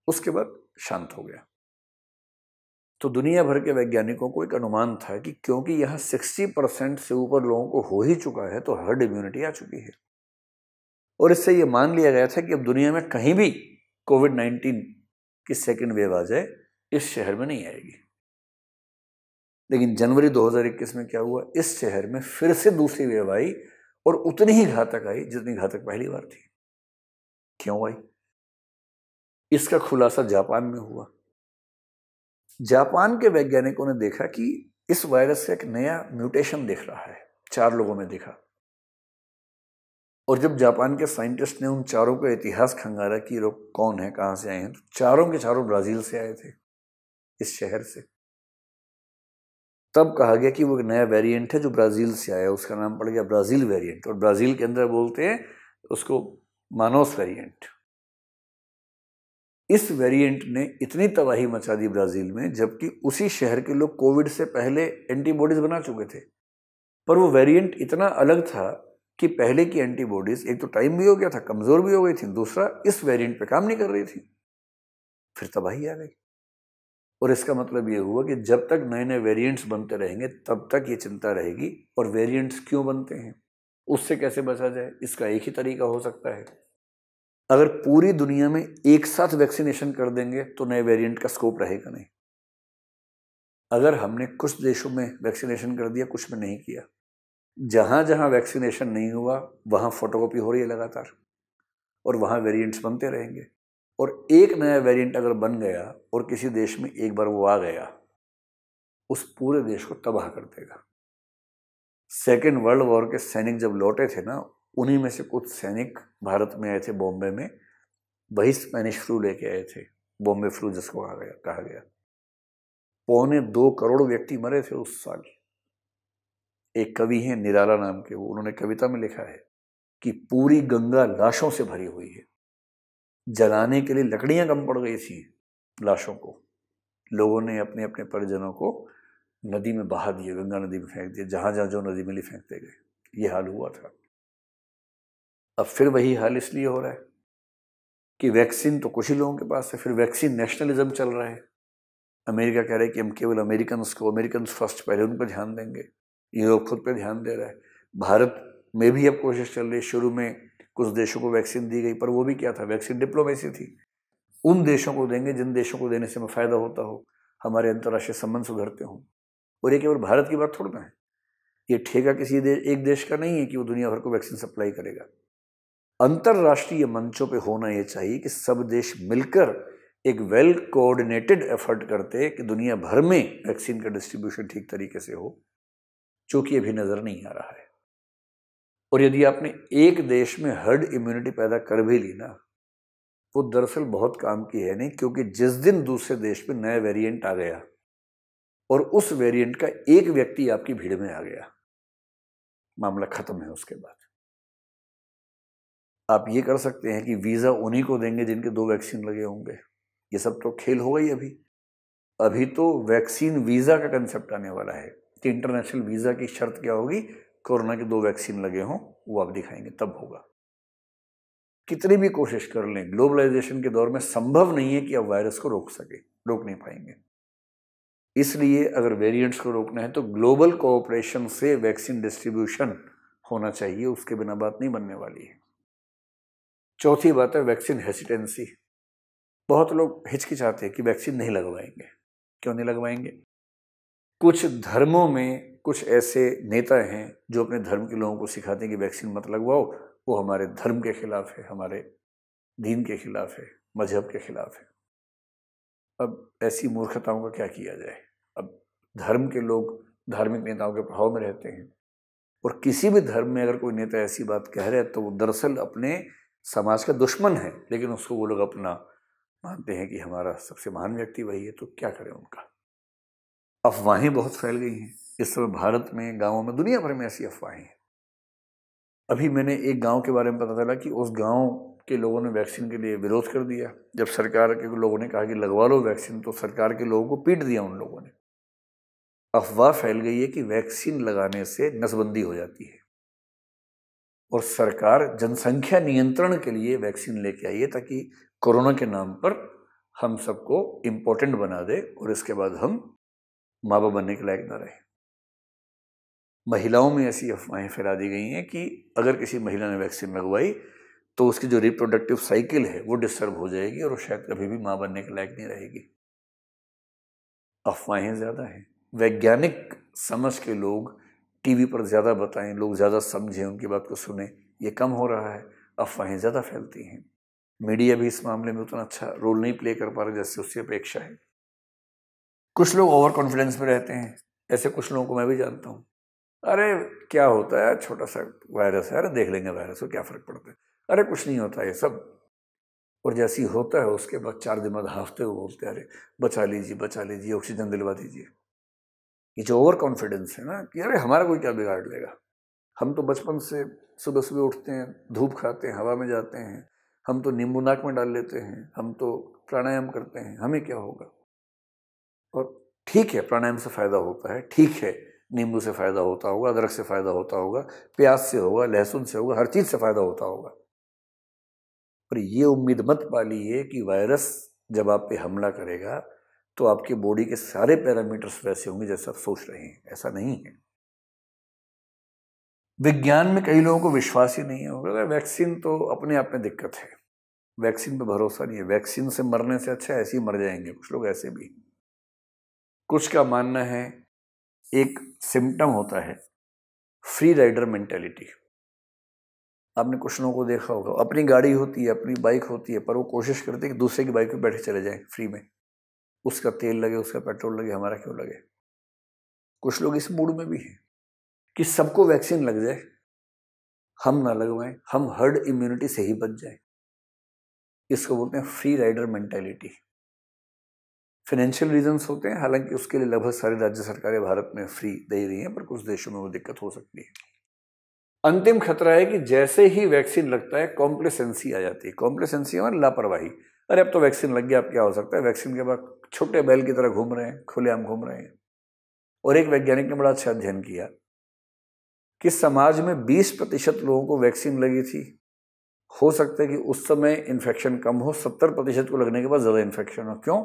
उसके बाद शांत हो गया। तो दुनिया भर के वैज्ञानिकों को एक अनुमान था कि क्योंकि यहाँ 60% से ऊपर लोगों को हो ही चुका है, तो हर्ड इम्यूनिटी आ चुकी है। और इससे ये मान लिया गया था कि अब दुनिया में कहीं भी कोविड-19 की सेकेंड वेव आ जाए, इस शहर में नहीं आएगी। लेकिन जनवरी 2021 में क्या हुआ, इस शहर में फिर से दूसरी वेव आई और उतनी ही घातक आई जितनी घातक पहली बार थी। क्यों आई? इसका खुलासा जापान में हुआ। जापान के वैज्ञानिकों ने देखा कि इस वायरस का एक नया म्यूटेशन दिख रहा है, 4 लोगों में दिखा। और जब जापान के साइंटिस्ट ने उन चारों का इतिहास खंगाला कि लोग कौन है, कहाँ से आए हैं, तो चारों के चारों ब्राजील से आए थे, इस शहर से। तब कहा गया कि वो एक नया वेरिएंट है जो ब्राजील से आया, उसका नाम पड़ गया ब्राजील वेरिएंट। और ब्राजील के अंदर बोलते हैं उसको मानोस वेरिएंट। इस वेरिएंट ने इतनी तबाही मचा दी ब्राजील में, जबकि उसी शहर के लोग कोविड से पहले एंटीबॉडीज बना चुके थे, पर वो वेरिएंट इतना अलग था कि पहले की एंटीबॉडीज एक तो टाइम भी हो गया था, कमजोर भी हो गई थी, दूसरा इस वेरिएंट पे काम नहीं कर रही थी, फिर तबाही आ गई। और इसका मतलब ये हुआ कि जब तक नए नए वेरिएंट्स बनते रहेंगे तब तक ये चिंता रहेगी। और वेरिएंट्स क्यों बनते हैं, उससे कैसे बचा जाए, इसका एक ही तरीका हो सकता है, अगर पूरी दुनिया में एक साथ वैक्सीनेशन कर देंगे तो नए वेरिएंट का स्कोप रहेगा नहीं। अगर हमने कुछ देशों में वैक्सीनेशन कर दिया, कुछ में नहीं किया, जहां जहां वैक्सीनेशन नहीं हुआ वहां फोटोकॉपी हो रही है लगातार, और वहां वेरिएंट्स बनते रहेंगे। और एक नया वेरिएंट अगर बन गया और किसी देश में एक बार वो आ गया, उस पूरे देश को तबाह कर देगा। सेकेंड वर्ल्ड वॉर के सैनिक जब लौटे थे ना, उन्हीं में से कुछ सैनिक भारत में आए थे, बॉम्बे में, वही स्पेनिश फ्लू लेके आए थे, बॉम्बे फ्लू जिसको कहा गया। 2.25 करोड़ व्यक्ति मरे थे उस साल। एक कवि हैं निराला नाम के, वो उन्होंने कविता में लिखा है कि पूरी गंगा लाशों से भरी हुई है, जलाने के लिए लकड़ियां कम पड़ गई थी लाशों को, लोगों ने अपने अपने परिजनों को नदी में बहा दिए, गंगा नदी में फेंक दिए, जहां जहां जो नदी मिली फेंकते गए। ये हाल हुआ था। अब फिर वही हाल इसलिए हो रहा है कि वैक्सीन तो कुछ ही लोगों के पास है, फिर वैक्सीन नेशनलिज्म चल रहा है। अमेरिका कह रहा है कि हम केवल अमेरिकन फर्स्ट, पहले उन पर ध्यान देंगे। यूरोप खुद पे ध्यान दे रहा है। भारत में भी अब कोशिश चल रही है। शुरू में कुछ देशों को वैक्सीन दी गई, पर वो भी क्या था, वैक्सीन डिप्लोमेसी थी। उन देशों को देंगे जिन देशों को देने से हमें फायदा होता हो, हमारे अंतर्राष्ट्रीय संबंध सुधरते हों। और ये केवल भारत की बात थोड़ी ना है, ये ठेका किसी एक देश का नहीं है कि वो दुनिया भर को वैक्सीन सप्लाई करेगा। अंतर्राष्ट्रीय मंचों पे होना ये चाहिए कि सब देश मिलकर एक वेल कोऑर्डिनेटेड एफर्ट करते कि दुनिया भर में वैक्सीन का डिस्ट्रीब्यूशन ठीक तरीके से हो, जो कि अभी नजर नहीं आ रहा है। और यदि आपने एक देश में हर्ड इम्यूनिटी पैदा कर भी ली ना, वो दरअसल बहुत काम की है नहीं, क्योंकि जिस दिन दूसरे देश में नया वेरिएंट आ गया और उस वेरिएंट का एक व्यक्ति आपकी भीड़ में आ गया, मामला खत्म है। उसके बाद आप ये कर सकते हैं कि वीजा उन्हीं को देंगे जिनके 2 वैक्सीन लगे होंगे। ये सब तो खेल हो गई। अभी तो वैक्सीन वीजा का कंसेप्ट आने वाला है कि इंटरनेशनल वीजा की शर्त क्या होगी, कोरोना के 2 वैक्सीन लगे हों, वो आप दिखाएंगे तब होगा। कितनी भी कोशिश कर लें, ग्लोबलाइजेशन के दौर में संभव नहीं है कि आप वायरस को रोक नहीं पाएंगे। इसलिए अगर वेरिएंट्स को रोकना है तो ग्लोबल कोऑपरेशन से वैक्सीन डिस्ट्रीब्यूशन होना चाहिए, उसके बिना बात नहीं बनने वाली है। चौथी बात है वैक्सीन हेसिटेंसी। बहुत लोग हिचकिचाते हैं कि वैक्सीन नहीं लगवाएंगे। क्यों नहीं लगवाएंगे? कुछ धर्मों में कुछ ऐसे नेता हैं जो अपने धर्म के लोगों को सिखाते हैं कि वैक्सीन मत लगवाओ, वो हमारे धर्म के खिलाफ है, हमारे दीन के खिलाफ है, मजहब के खिलाफ है। अब ऐसी मूर्खताओं का क्या किया जाए? अब धर्म के लोग धार्मिक नेताओं के प्रभाव में रहते हैं, और किसी भी धर्म में अगर कोई नेता ऐसी बात कह रहे हैं तो वो दरअसल अपने समाज का दुश्मन है, लेकिन उसको वो लोग अपना मानते हैं कि हमारा सबसे महान व्यक्ति वही है। तो क्या करें उनका? अफवाहें बहुत फैल गई हैं इस समय भारत में, गाँवों में, दुनिया भर में ऐसी अफवाहें हैं। अभी मैंने एक गांव के बारे में पता चला कि उस गांव के लोगों ने वैक्सीन के लिए विरोध कर दिया। जब सरकार के लोगों ने कहा कि लगवा लो वैक्सीन, तो सरकार के लोगों को पीट दिया उन लोगों ने। अफवाह फैल गई है कि वैक्सीन लगाने से नसबंदी हो जाती है, और सरकार जनसंख्या नियंत्रण के लिए वैक्सीन लेके आई है ताकि कोरोना के नाम पर हम सबको इम्पोर्टेंट बना दे और इसके बाद हम माँ बाप बनने के लायक ना रहे। महिलाओं में ऐसी अफवाहें फैला दी गई हैं कि अगर किसी महिला ने वैक्सीन लगवाई तो उसकी जो रिप्रोडक्टिव साइकिल है वो डिस्टर्ब हो जाएगी और वो शायद कभी भी माँ बनने के लायक नहीं रहेगी। अफवाहें ज़्यादा हैं। वैज्ञानिक समझ के लोग टीवी पर ज़्यादा बताएं, लोग ज़्यादा समझें, उनकी बात को सुने, ये कम हो रहा है। अफवाहें ज़्यादा फैलती हैं। मीडिया भी इस मामले में उतना अच्छा रोल नहीं प्ले कर पा रहा जैसे उसकी अपेक्षा है। कुछ लोग ओवर कॉन्फिडेंस में रहते हैं ऐसे कुछ लोगों को मैं भी जानता हूँ, अरे क्या होता है, छोटा सा वायरस है, अरे देख लेंगे वायरस को, क्या फर्क पड़ता है, अरे कुछ नहीं होता ये सब। और जैसे ही होता है उसके बाद 4 दिन बाद हाफते हुए बोलते हैं अरे बचा लीजिए, ऑक्सीजन दिलवा दीजिए। ये जो ओवर कॉन्फिडेंस है ना कि अरे हमारा कोई क्या बिगाड़ लेगा, हम तो बचपन से सुबह सुबह उठते हैं, धूप खाते हैं, हवा में जाते हैं, हम तो नींबू नाक में डाल लेते हैं, हम तो प्राणायाम करते हैं, हमें क्या होगा। और ठीक है, प्राणायाम से फायदा होता है, ठीक है, नींबू से फायदा होता होगा, अदरक से फायदा होता होगा, प्याज से होगा, लहसुन से होगा, हर चीज से फायदा होता होगा। पर ये उम्मीद मत पालिए कि वायरस जब आप पे हमला करेगा तो आपकी बॉडी के सारे पैरामीटर्स वैसे होंगे जैसे आप सोच रहे हैं, ऐसा नहीं है। विज्ञान में कई लोगों को विश्वास ही नहीं होगा, वैक्सीन तो अपने आप में दिक्कत है, वैक्सीन पे भरोसा नहीं है, वैक्सीन से मरने से अच्छा ऐसे ही मर जाएंगे। कुछ लोग ऐसे भी, कुछ का मानना है एक सिम्टम होता है फ्री राइडर मेंटेलिटी। आपने कुछ लोगों को देखा होगा, अपनी गाड़ी होती है, अपनी बाइक होती है, पर वो कोशिश करते हैं कि दूसरे की बाइक पे बैठे चले जाएं फ्री में, उसका तेल लगे, उसका पेट्रोल लगे, हमारा क्यों लगे। कुछ लोग इस मूड में भी हैं कि सबको वैक्सीन लग जाए, हम ना लगवाएं, हम हर्ड इम्यूनिटी से ही बच जाएं। इसको बोलते हैं free rider mentality. Financial reasons होते हैं, हालांकि उसके लिए लगभग सारी राज्य सरकारें भारत में फ्री दे रही हैं, पर कुछ देशों में वो दिक्कत हो सकती है। अंतिम खतरा है कि जैसे ही वैक्सीन लगता है कॉम्प्लेसेंसी आ जाती है। कॉम्प्लेसेंसी मतलब लापरवाही, अरे अब तो वैक्सीन लग गया, अब क्या हो सकता है, वैक्सीन के बाद छोटे बैल की तरह घूम रहे हैं, खुलेआम घूम रहे हैं। और एक वैज्ञानिक ने बड़ा अच्छा अध्ययन किया कि समाज में 20% लोगों को वैक्सीन लगी थी, हो सकता है कि उस समय इन्फेक्शन कम हो, 70% को लगने के बाद ज्यादा इन्फेक्शन हो। क्यों?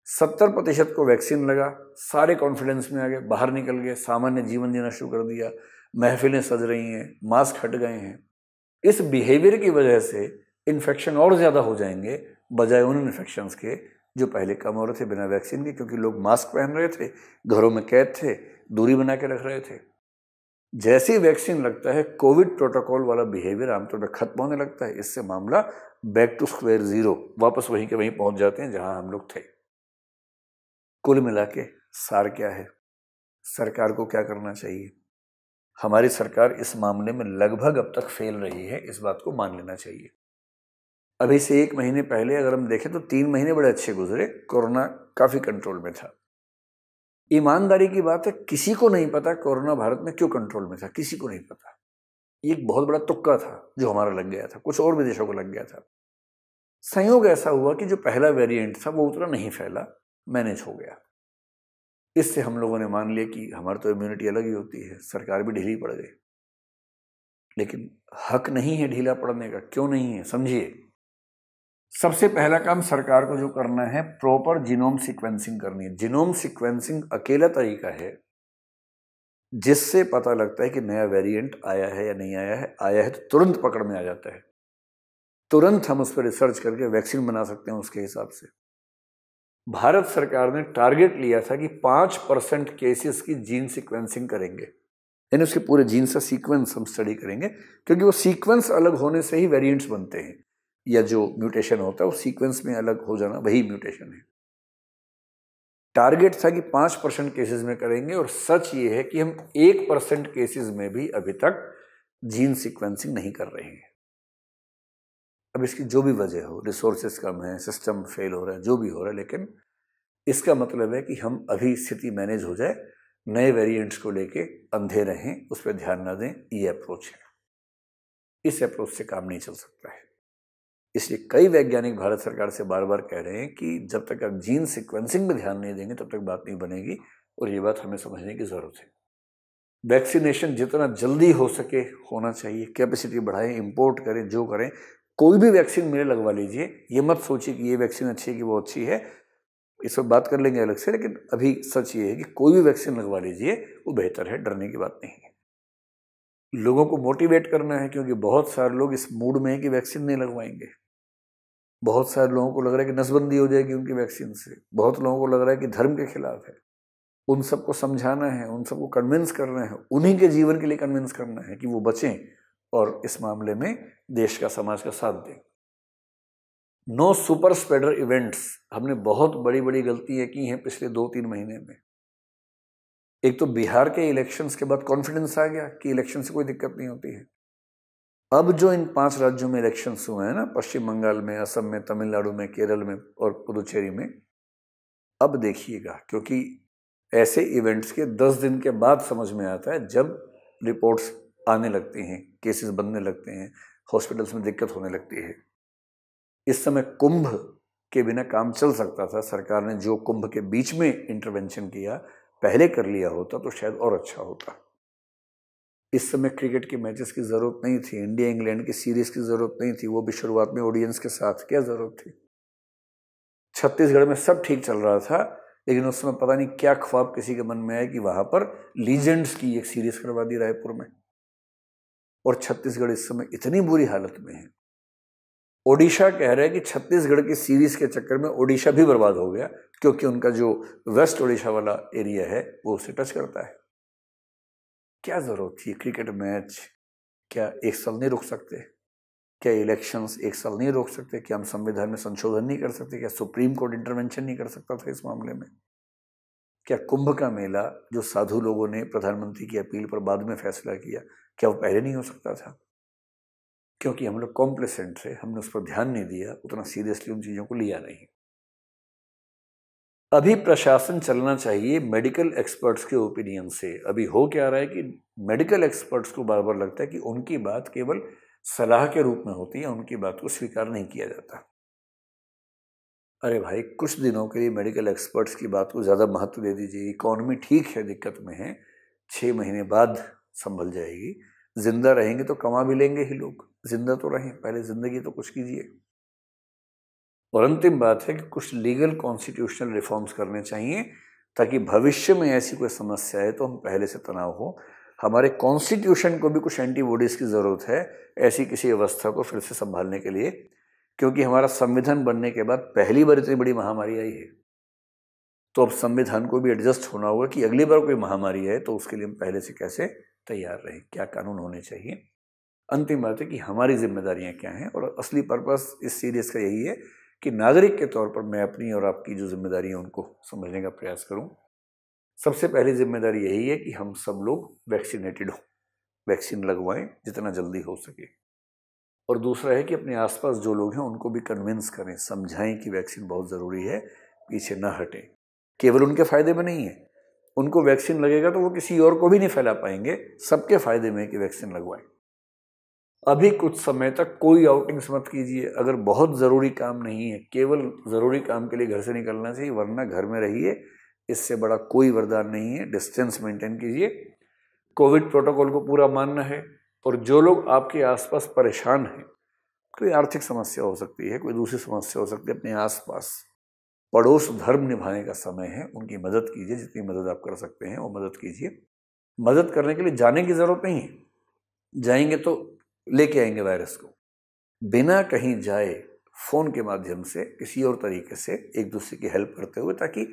70% को वैक्सीन लगा, सारे कॉन्फिडेंस में आ गए, बाहर निकल गए, सामान्य जीवन जीना शुरू कर दिया, महफिलें सज रही हैं, मास्क हट गए हैं। इस बिहेवियर की वजह से इन्फेक्शन और ज्यादा हो जाएंगे बजाय उन इन्फेक्शंस के जो पहले कम हो रहे थे बिना वैक्सीन के, क्योंकि लोग मास्क पहन रहे थे, घरों में कैद थे, दूरी बना के रख रहे थे। जैसे ही वैक्सीन लगता है कोविड प्रोटोकॉल वाला बिहेवियर आमतौर पर खत्म होने लगता है। इससे मामला बैक टू स्क्वायर जीरो, वापस वहीं के वहीं पहुंच जाते हैं जहां हम लोग थे। कुल मिला के सार क्या है, सरकार को क्या करना चाहिए? हमारी सरकार इस मामले में लगभग अब तक फेल रही है, इस बात को मान लेना चाहिए। अभी से 1 महीने पहले अगर हम देखें तो 3 महीने बड़े अच्छे गुजरे, कोरोना काफी कंट्रोल में था। ईमानदारी की बात है, किसी को नहीं पता कोरोना भारत में क्यों कंट्रोल में था, किसी को नहीं पता। ये एक बहुत बड़ा तुक्का था जो हमारा लग गया था, कुछ और भी देशों को लग गया था। संयोग ऐसा हुआ कि जो पहला वेरिएंट था वो उतना नहीं फैला, मैनेज हो गया। इससे हम लोगों ने मान लिया कि हमारी तो इम्यूनिटी अलग ही होती है, सरकार भी ढीली पड़ गई। लेकिन हक नहीं है ढीला पड़ने का। क्यों नहीं है, समझिए। सबसे पहला काम सरकार को जो करना है, प्रॉपर जीनोम सीक्वेंसिंग करनी है। जीनोम सीक्वेंसिंग अकेला तरीका है जिससे पता लगता है कि नया वेरिएंट आया है या नहीं आया है। आया है तो तुरंत पकड़ में आ जाता है, तुरंत हम उस पर रिसर्च करके वैक्सीन बना सकते हैं उसके हिसाब से। भारत सरकार ने टारगेट लिया था कि 5% केसेस की जीन सीक्वेंसिंग करेंगे, यानी उसके पूरे जीन का सीक्वेंस हम स्टडी करेंगे, क्योंकि वो सीक्वेंस अलग होने से ही वेरिएंट्स बनते हैं, या जो म्यूटेशन होता है वो सीक्वेंस में अलग हो जाना वही म्यूटेशन है। टारगेट था कि 5% केसेस में करेंगे, और सच ये है कि हम 1% केसेस में भी अभी तक जीन सीक्वेंसिंग नहीं कर रहे हैं। अब इसकी जो भी वजह हो, रिसोर्सेस कम है, सिस्टम फेल हो रहा है, जो भी हो रहा है, लेकिन इसका मतलब है कि हम अभी स्थिति मैनेज हो जाए, नए वेरिएंट्स को लेके अंधे रहें, उस पर ध्यान ना दें, ये अप्रोच है। इस अप्रोच से काम नहीं चल सकता है। इसलिए कई वैज्ञानिक भारत सरकार से बार बार कह रहे हैं कि जब तक आप जीन सीक्वेंसिंग में ध्यान नहीं देंगे तब तक बात नहीं बनेगी, और ये बात हमें समझने की जरूरत है। वैक्सीनेशन जितना जल्दी हो सके होना चाहिए, कैपेसिटी बढ़ाएं, इंपोर्ट करें, जो करें, कोई भी वैक्सीन मिले लगवा लीजिए। ये मत सोचिए कि ये वैक्सीन अच्छी है कि वो अच्छी है, इस पर बात कर लेंगे अलग से, लेकिन अभी सच ये है कि कोई भी वैक्सीन लगवा लीजिए, वो बेहतर है, डरने की बात नहीं है। लोगों को मोटिवेट करना है, क्योंकि बहुत सारे लोग इस मूड में है कि वैक्सीन नहीं लगवाएंगे। बहुत सारे लोगों को लग रहा है कि नसबंदी हो जाएगी उनकी वैक्सीन से, बहुत लोगों को लग रहा है कि धर्म के खिलाफ है। उन सबको समझाना है, उन सबको कन्विंस करना है, उन्हीं के जीवन के लिए कन्विंस करना है कि वो बचें और इस मामले में देश का, समाज का साथ दें। नो सुपर स्प्रेडर इवेंट्स, हमने बहुत बड़ी बड़ी गलतियां की हैं पिछले 2-3 महीने में। एक तो बिहार के इलेक्शंस के बाद कॉन्फिडेंस आ गया कि इलेक्शन से कोई दिक्कत नहीं होती है। अब जो इन 5 राज्यों में इलेक्शंस हुए हैं ना, पश्चिम बंगाल में, असम में, तमिलनाडु में, केरल में और पुदुचेरी में, अब देखिएगा, क्योंकि ऐसे इवेंट्स के 10 दिन के बाद समझ में आता है, जब रिपोर्ट्स आने लगती हैं, केसेस बनने लगते हैं, हॉस्पिटल्स में दिक्कत होने लगती है। इस समय कुंभ के बिना काम चल सकता था। सरकार ने जो कुंभ के बीच में इंटरवेंशन किया, पहले कर लिया होता तो शायद और अच्छा होता। इस समय क्रिकेट के मैचेस की जरूरत नहीं थी, इंडिया इंग्लैंड की सीरीज की जरूरत नहीं थी, वो भी शुरुआत में ऑडियंस के साथ। क्या जरूरत थी? छत्तीसगढ़ में सब ठीक चल रहा था, लेकिन उस समय पता नहीं क्या ख्वाब किसी के मन में आया कि वहां पर लीजेंड्स की एक सीरीज करवा दी रायपुर में। और छत्तीसगढ़ इस समय इतनी बुरी हालत में है। ओडिशा कह रहा है कि छत्तीसगढ़ की सीरीज के चक्कर में ओडिशा भी बर्बाद हो गया, क्योंकि उनका जो वेस्ट ओडिशा वाला एरिया है वो उसे टच करता है। क्या जरूरत थी? क्रिकेट मैच क्या एक साल नहीं रुक सकते? क्या इलेक्शंस एक साल नहीं रोक सकते? क्या हम संविधान में संशोधन नहीं कर सकते? क्या सुप्रीम कोर्ट इंटरवेंशन नहीं कर सकता था इस मामले में? क्या कुंभ का मेला, जो साधु लोगों ने प्रधानमंत्री की अपील पर बाद में फैसला किया, क्या वो पहले नहीं हो सकता था? क्योंकि हम लोग कॉम्प्लेसेंट थे, हमने उस पर ध्यान नहीं दिया, उतना सीरियसली उन चीजों को लिया नहीं। अभी प्रशासन चलना चाहिए मेडिकल एक्सपर्ट्स के ओपिनियन से। अभी हो क्या रहा है कि मेडिकल एक्सपर्ट्स को बार बार लगता है कि उनकी बात केवल सलाह के रूप में होती है, उनकी बात को स्वीकार नहीं किया जाता। अरे भाई, कुछ दिनों के लिए मेडिकल एक्सपर्ट्स की बात को ज़्यादा महत्व दे दीजिए। इकॉनमी ठीक है, दिक्कत में है, 6 महीने बाद संभल जाएगी। जिंदा रहेंगे तो कमा भी लेंगे ही लोग। जिंदा तो रहें, पहले जिंदगी तो कुछ कीजिए। और अंतिम बात है कि कुछ लीगल कॉन्स्टिट्यूशनल रिफॉर्म्स करने चाहिए, ताकि भविष्य में ऐसी कोई समस्या है तो हम पहले से तनाव हो। हमारे कॉन्स्टिट्यूशन को भी कुछ एंटीबॉडीज की ज़रूरत है ऐसी किसी अवस्था को फिर से संभालने के लिए, क्योंकि हमारा संविधान बनने के बाद पहली बार इतनी बड़ी महामारी आई है। तो अब संविधान को भी एडजस्ट होना होगा कि अगली बार कोई महामारी है तो उसके लिए हम पहले से कैसे तैयार रहें, क्या कानून होने चाहिए। अंतिम बात है कि हमारी जिम्मेदारियां क्या हैं, और असली पर्पस इस सीरीज का यही है कि नागरिक के तौर पर मैं अपनी और आपकी जो जिम्मेदारी है उनको समझने का प्रयास करूं। सबसे पहली जिम्मेदारी यही है कि हम सब लोग वैक्सीनेटेड हों, वैक्सीन लगवाएं जितना जल्दी हो सके। और दूसरा है कि अपने आसपास जो लोग हैं उनको भी कन्विंस करें, समझाएं कि वैक्सीन बहुत ज़रूरी है, पीछे ना हटें। केवल उनके फ़ायदे में नहीं है, उनको वैक्सीन लगेगा तो वो किसी और को भी नहीं फैला पाएंगे। सबके फ़ायदे में कि वैक्सीन लगवाएं। अभी कुछ समय तक कोई आउटिंग्स मत कीजिए। अगर बहुत ज़रूरी काम नहीं है, केवल ज़रूरी काम के लिए घर से निकलना चाहिए, वरना घर में रहिए। इससे बड़ा कोई वरदान नहीं है। डिस्टेंस मेंटेन कीजिए, कोविड प्रोटोकॉल को पूरा मानना है। और जो लोग आपके आसपास परेशान हैं, कोई आर्थिक समस्या हो सकती है, कोई दूसरी समस्या हो सकती है, अपने आसपास पड़ोस धर्म निभाने का समय है, उनकी मदद कीजिए। जितनी मदद आप कर सकते हैं वो मदद कीजिए। मदद करने के लिए जाने की ज़रूरत नहीं है, जाएंगे तो लेके आएंगे वायरस को। बिना कहीं जाए फ़ोन के माध्यम से किसी और तरीके से एक दूसरे की हेल्प करते हुए, ताकि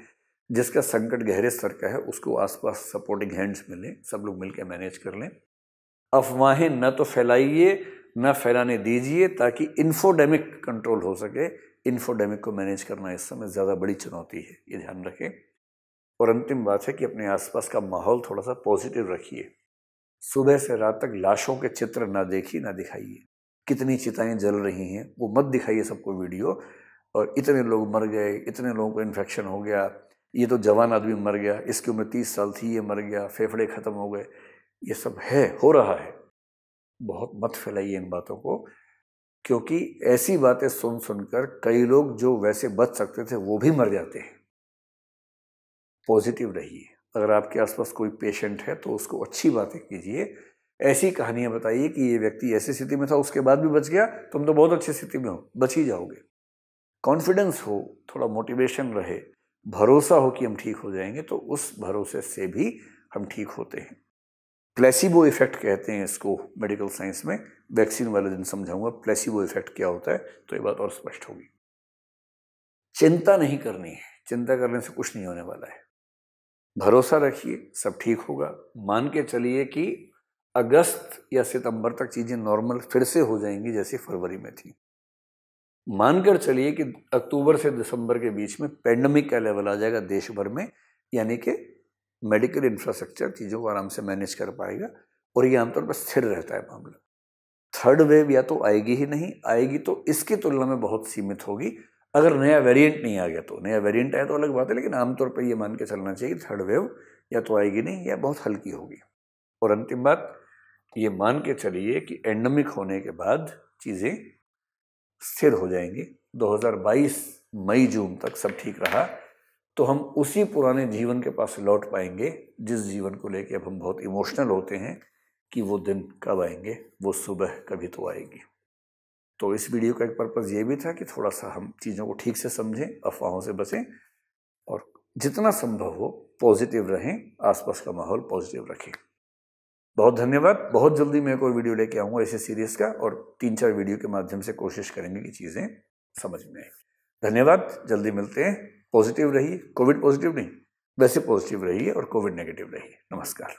जिसका संकट गहरे स्तर का है उसको आसपास सपोर्टिंग हैंड्स मिलें, सब लोग मिलकर मैनेज कर लें। अफवाहें न तो फैलाइए, न फैलाने दीजिए, ताकि इन्फोडेमिक कंट्रोल हो सके। इन्फोडेमिक को मैनेज करना इस समय ज़्यादा बड़ी चुनौती है, ये ध्यान रखें। और अंतिम बात है कि अपने आसपास का माहौल थोड़ा सा पॉजिटिव रखिए। सुबह से रात तक लाशों के चित्र ना देखिए, ना दिखाइए। कितनी चिताएं जल रही हैं वो मत दिखाइए सबको वीडियो। और इतने लोग मर गए, इतने लोगों को इन्फेक्शन हो गया, ये तो जवान आदमी मर गया, इसकी उम्र 30 साल थी, ये मर गया, फेफड़े खत्म हो गए, ये सब है, हो रहा है। बहुत मत फैलाइए इन बातों को, क्योंकि ऐसी बातें सुन सुनकर कई लोग जो वैसे बच सकते थे वो भी मर जाते हैं। पॉजिटिव रहिए। अगर आपके आसपास कोई पेशेंट है तो उसको अच्छी बातें कीजिए, ऐसी कहानियां बताइए कि ये व्यक्ति ऐसी स्थिति में था, उसके बाद भी बच गया, तुम तो बहुत अच्छी स्थिति में हो, बच ही जाओगे। कॉन्फिडेंस हो, थोड़ा मोटिवेशन रहे, भरोसा हो कि हम ठीक हो जाएंगे, तो उस भरोसे से भी हम ठीक होते हैं। प्लेसिबो इफेक्ट कहते हैं इसको मेडिकल साइंस में। वैक्सीन वाले दिन समझाऊंगा प्लेसिबो इफेक्ट क्या होता है, तो ये बात और स्पष्ट होगी। चिंता नहीं करनी है, चिंता करने से कुछ नहीं होने वाला है। भरोसा रखिए, सब ठीक होगा। मान के चलिए कि अगस्त या सितंबर तक चीजें नॉर्मल फिर से हो जाएंगी जैसे फरवरी में थी। मानकर चलिए कि अक्टूबर से दिसंबर के बीच में पेंडेमिक का लेवल आ जाएगा देश भर में, यानी कि मेडिकल इंफ्रास्ट्रक्चर चीज़ों को आराम से मैनेज कर पाएगा और ये आमतौर पर स्थिर रहता है मामला। थर्ड वेव या तो आएगी ही नहीं, आएगी तो इसकी तुलना में बहुत सीमित होगी। अगर नया वेरिएंट नहीं आ गया तो, नया वेरिएंट आया तो अलग बात है, लेकिन आमतौर पर ये मान के चलना चाहिए थर्ड वेव या तो आएगी नहीं या बहुत हल्की होगी। और अंतिम बात, ये मान के चलिए कि एंडेमिक होने के बाद चीज़ें स्थिर हो जाएंगी। 2022 मई जून तक सब ठीक रहा तो हम उसी पुराने जीवन के पास लौट पाएंगे जिस जीवन को लेके अब हम बहुत इमोशनल होते हैं कि वो दिन कब आएंगे, वो सुबह कभी तो आएगी। तो इस वीडियो का एक पर्पज़ ये भी था कि थोड़ा सा हम चीज़ों को ठीक से समझें, अफवाहों से बचें और जितना संभव हो पॉजिटिव रहें, आसपास का माहौल पॉजिटिव रखें। बहुत धन्यवाद। बहुत जल्दी मैं कोई वीडियो लेके आऊँगा ऐसे सीरीज़ का और 3-4 वीडियो के माध्यम से कोशिश करेंगे कि चीज़ें समझ में आए। धन्यवाद, जल्दी मिलते हैं। पॉजिटिव रहिए, कोविड पॉजिटिव नहीं, वैसे पॉजिटिव रहिए और कोविड नेगेटिव रहिए। नमस्कार।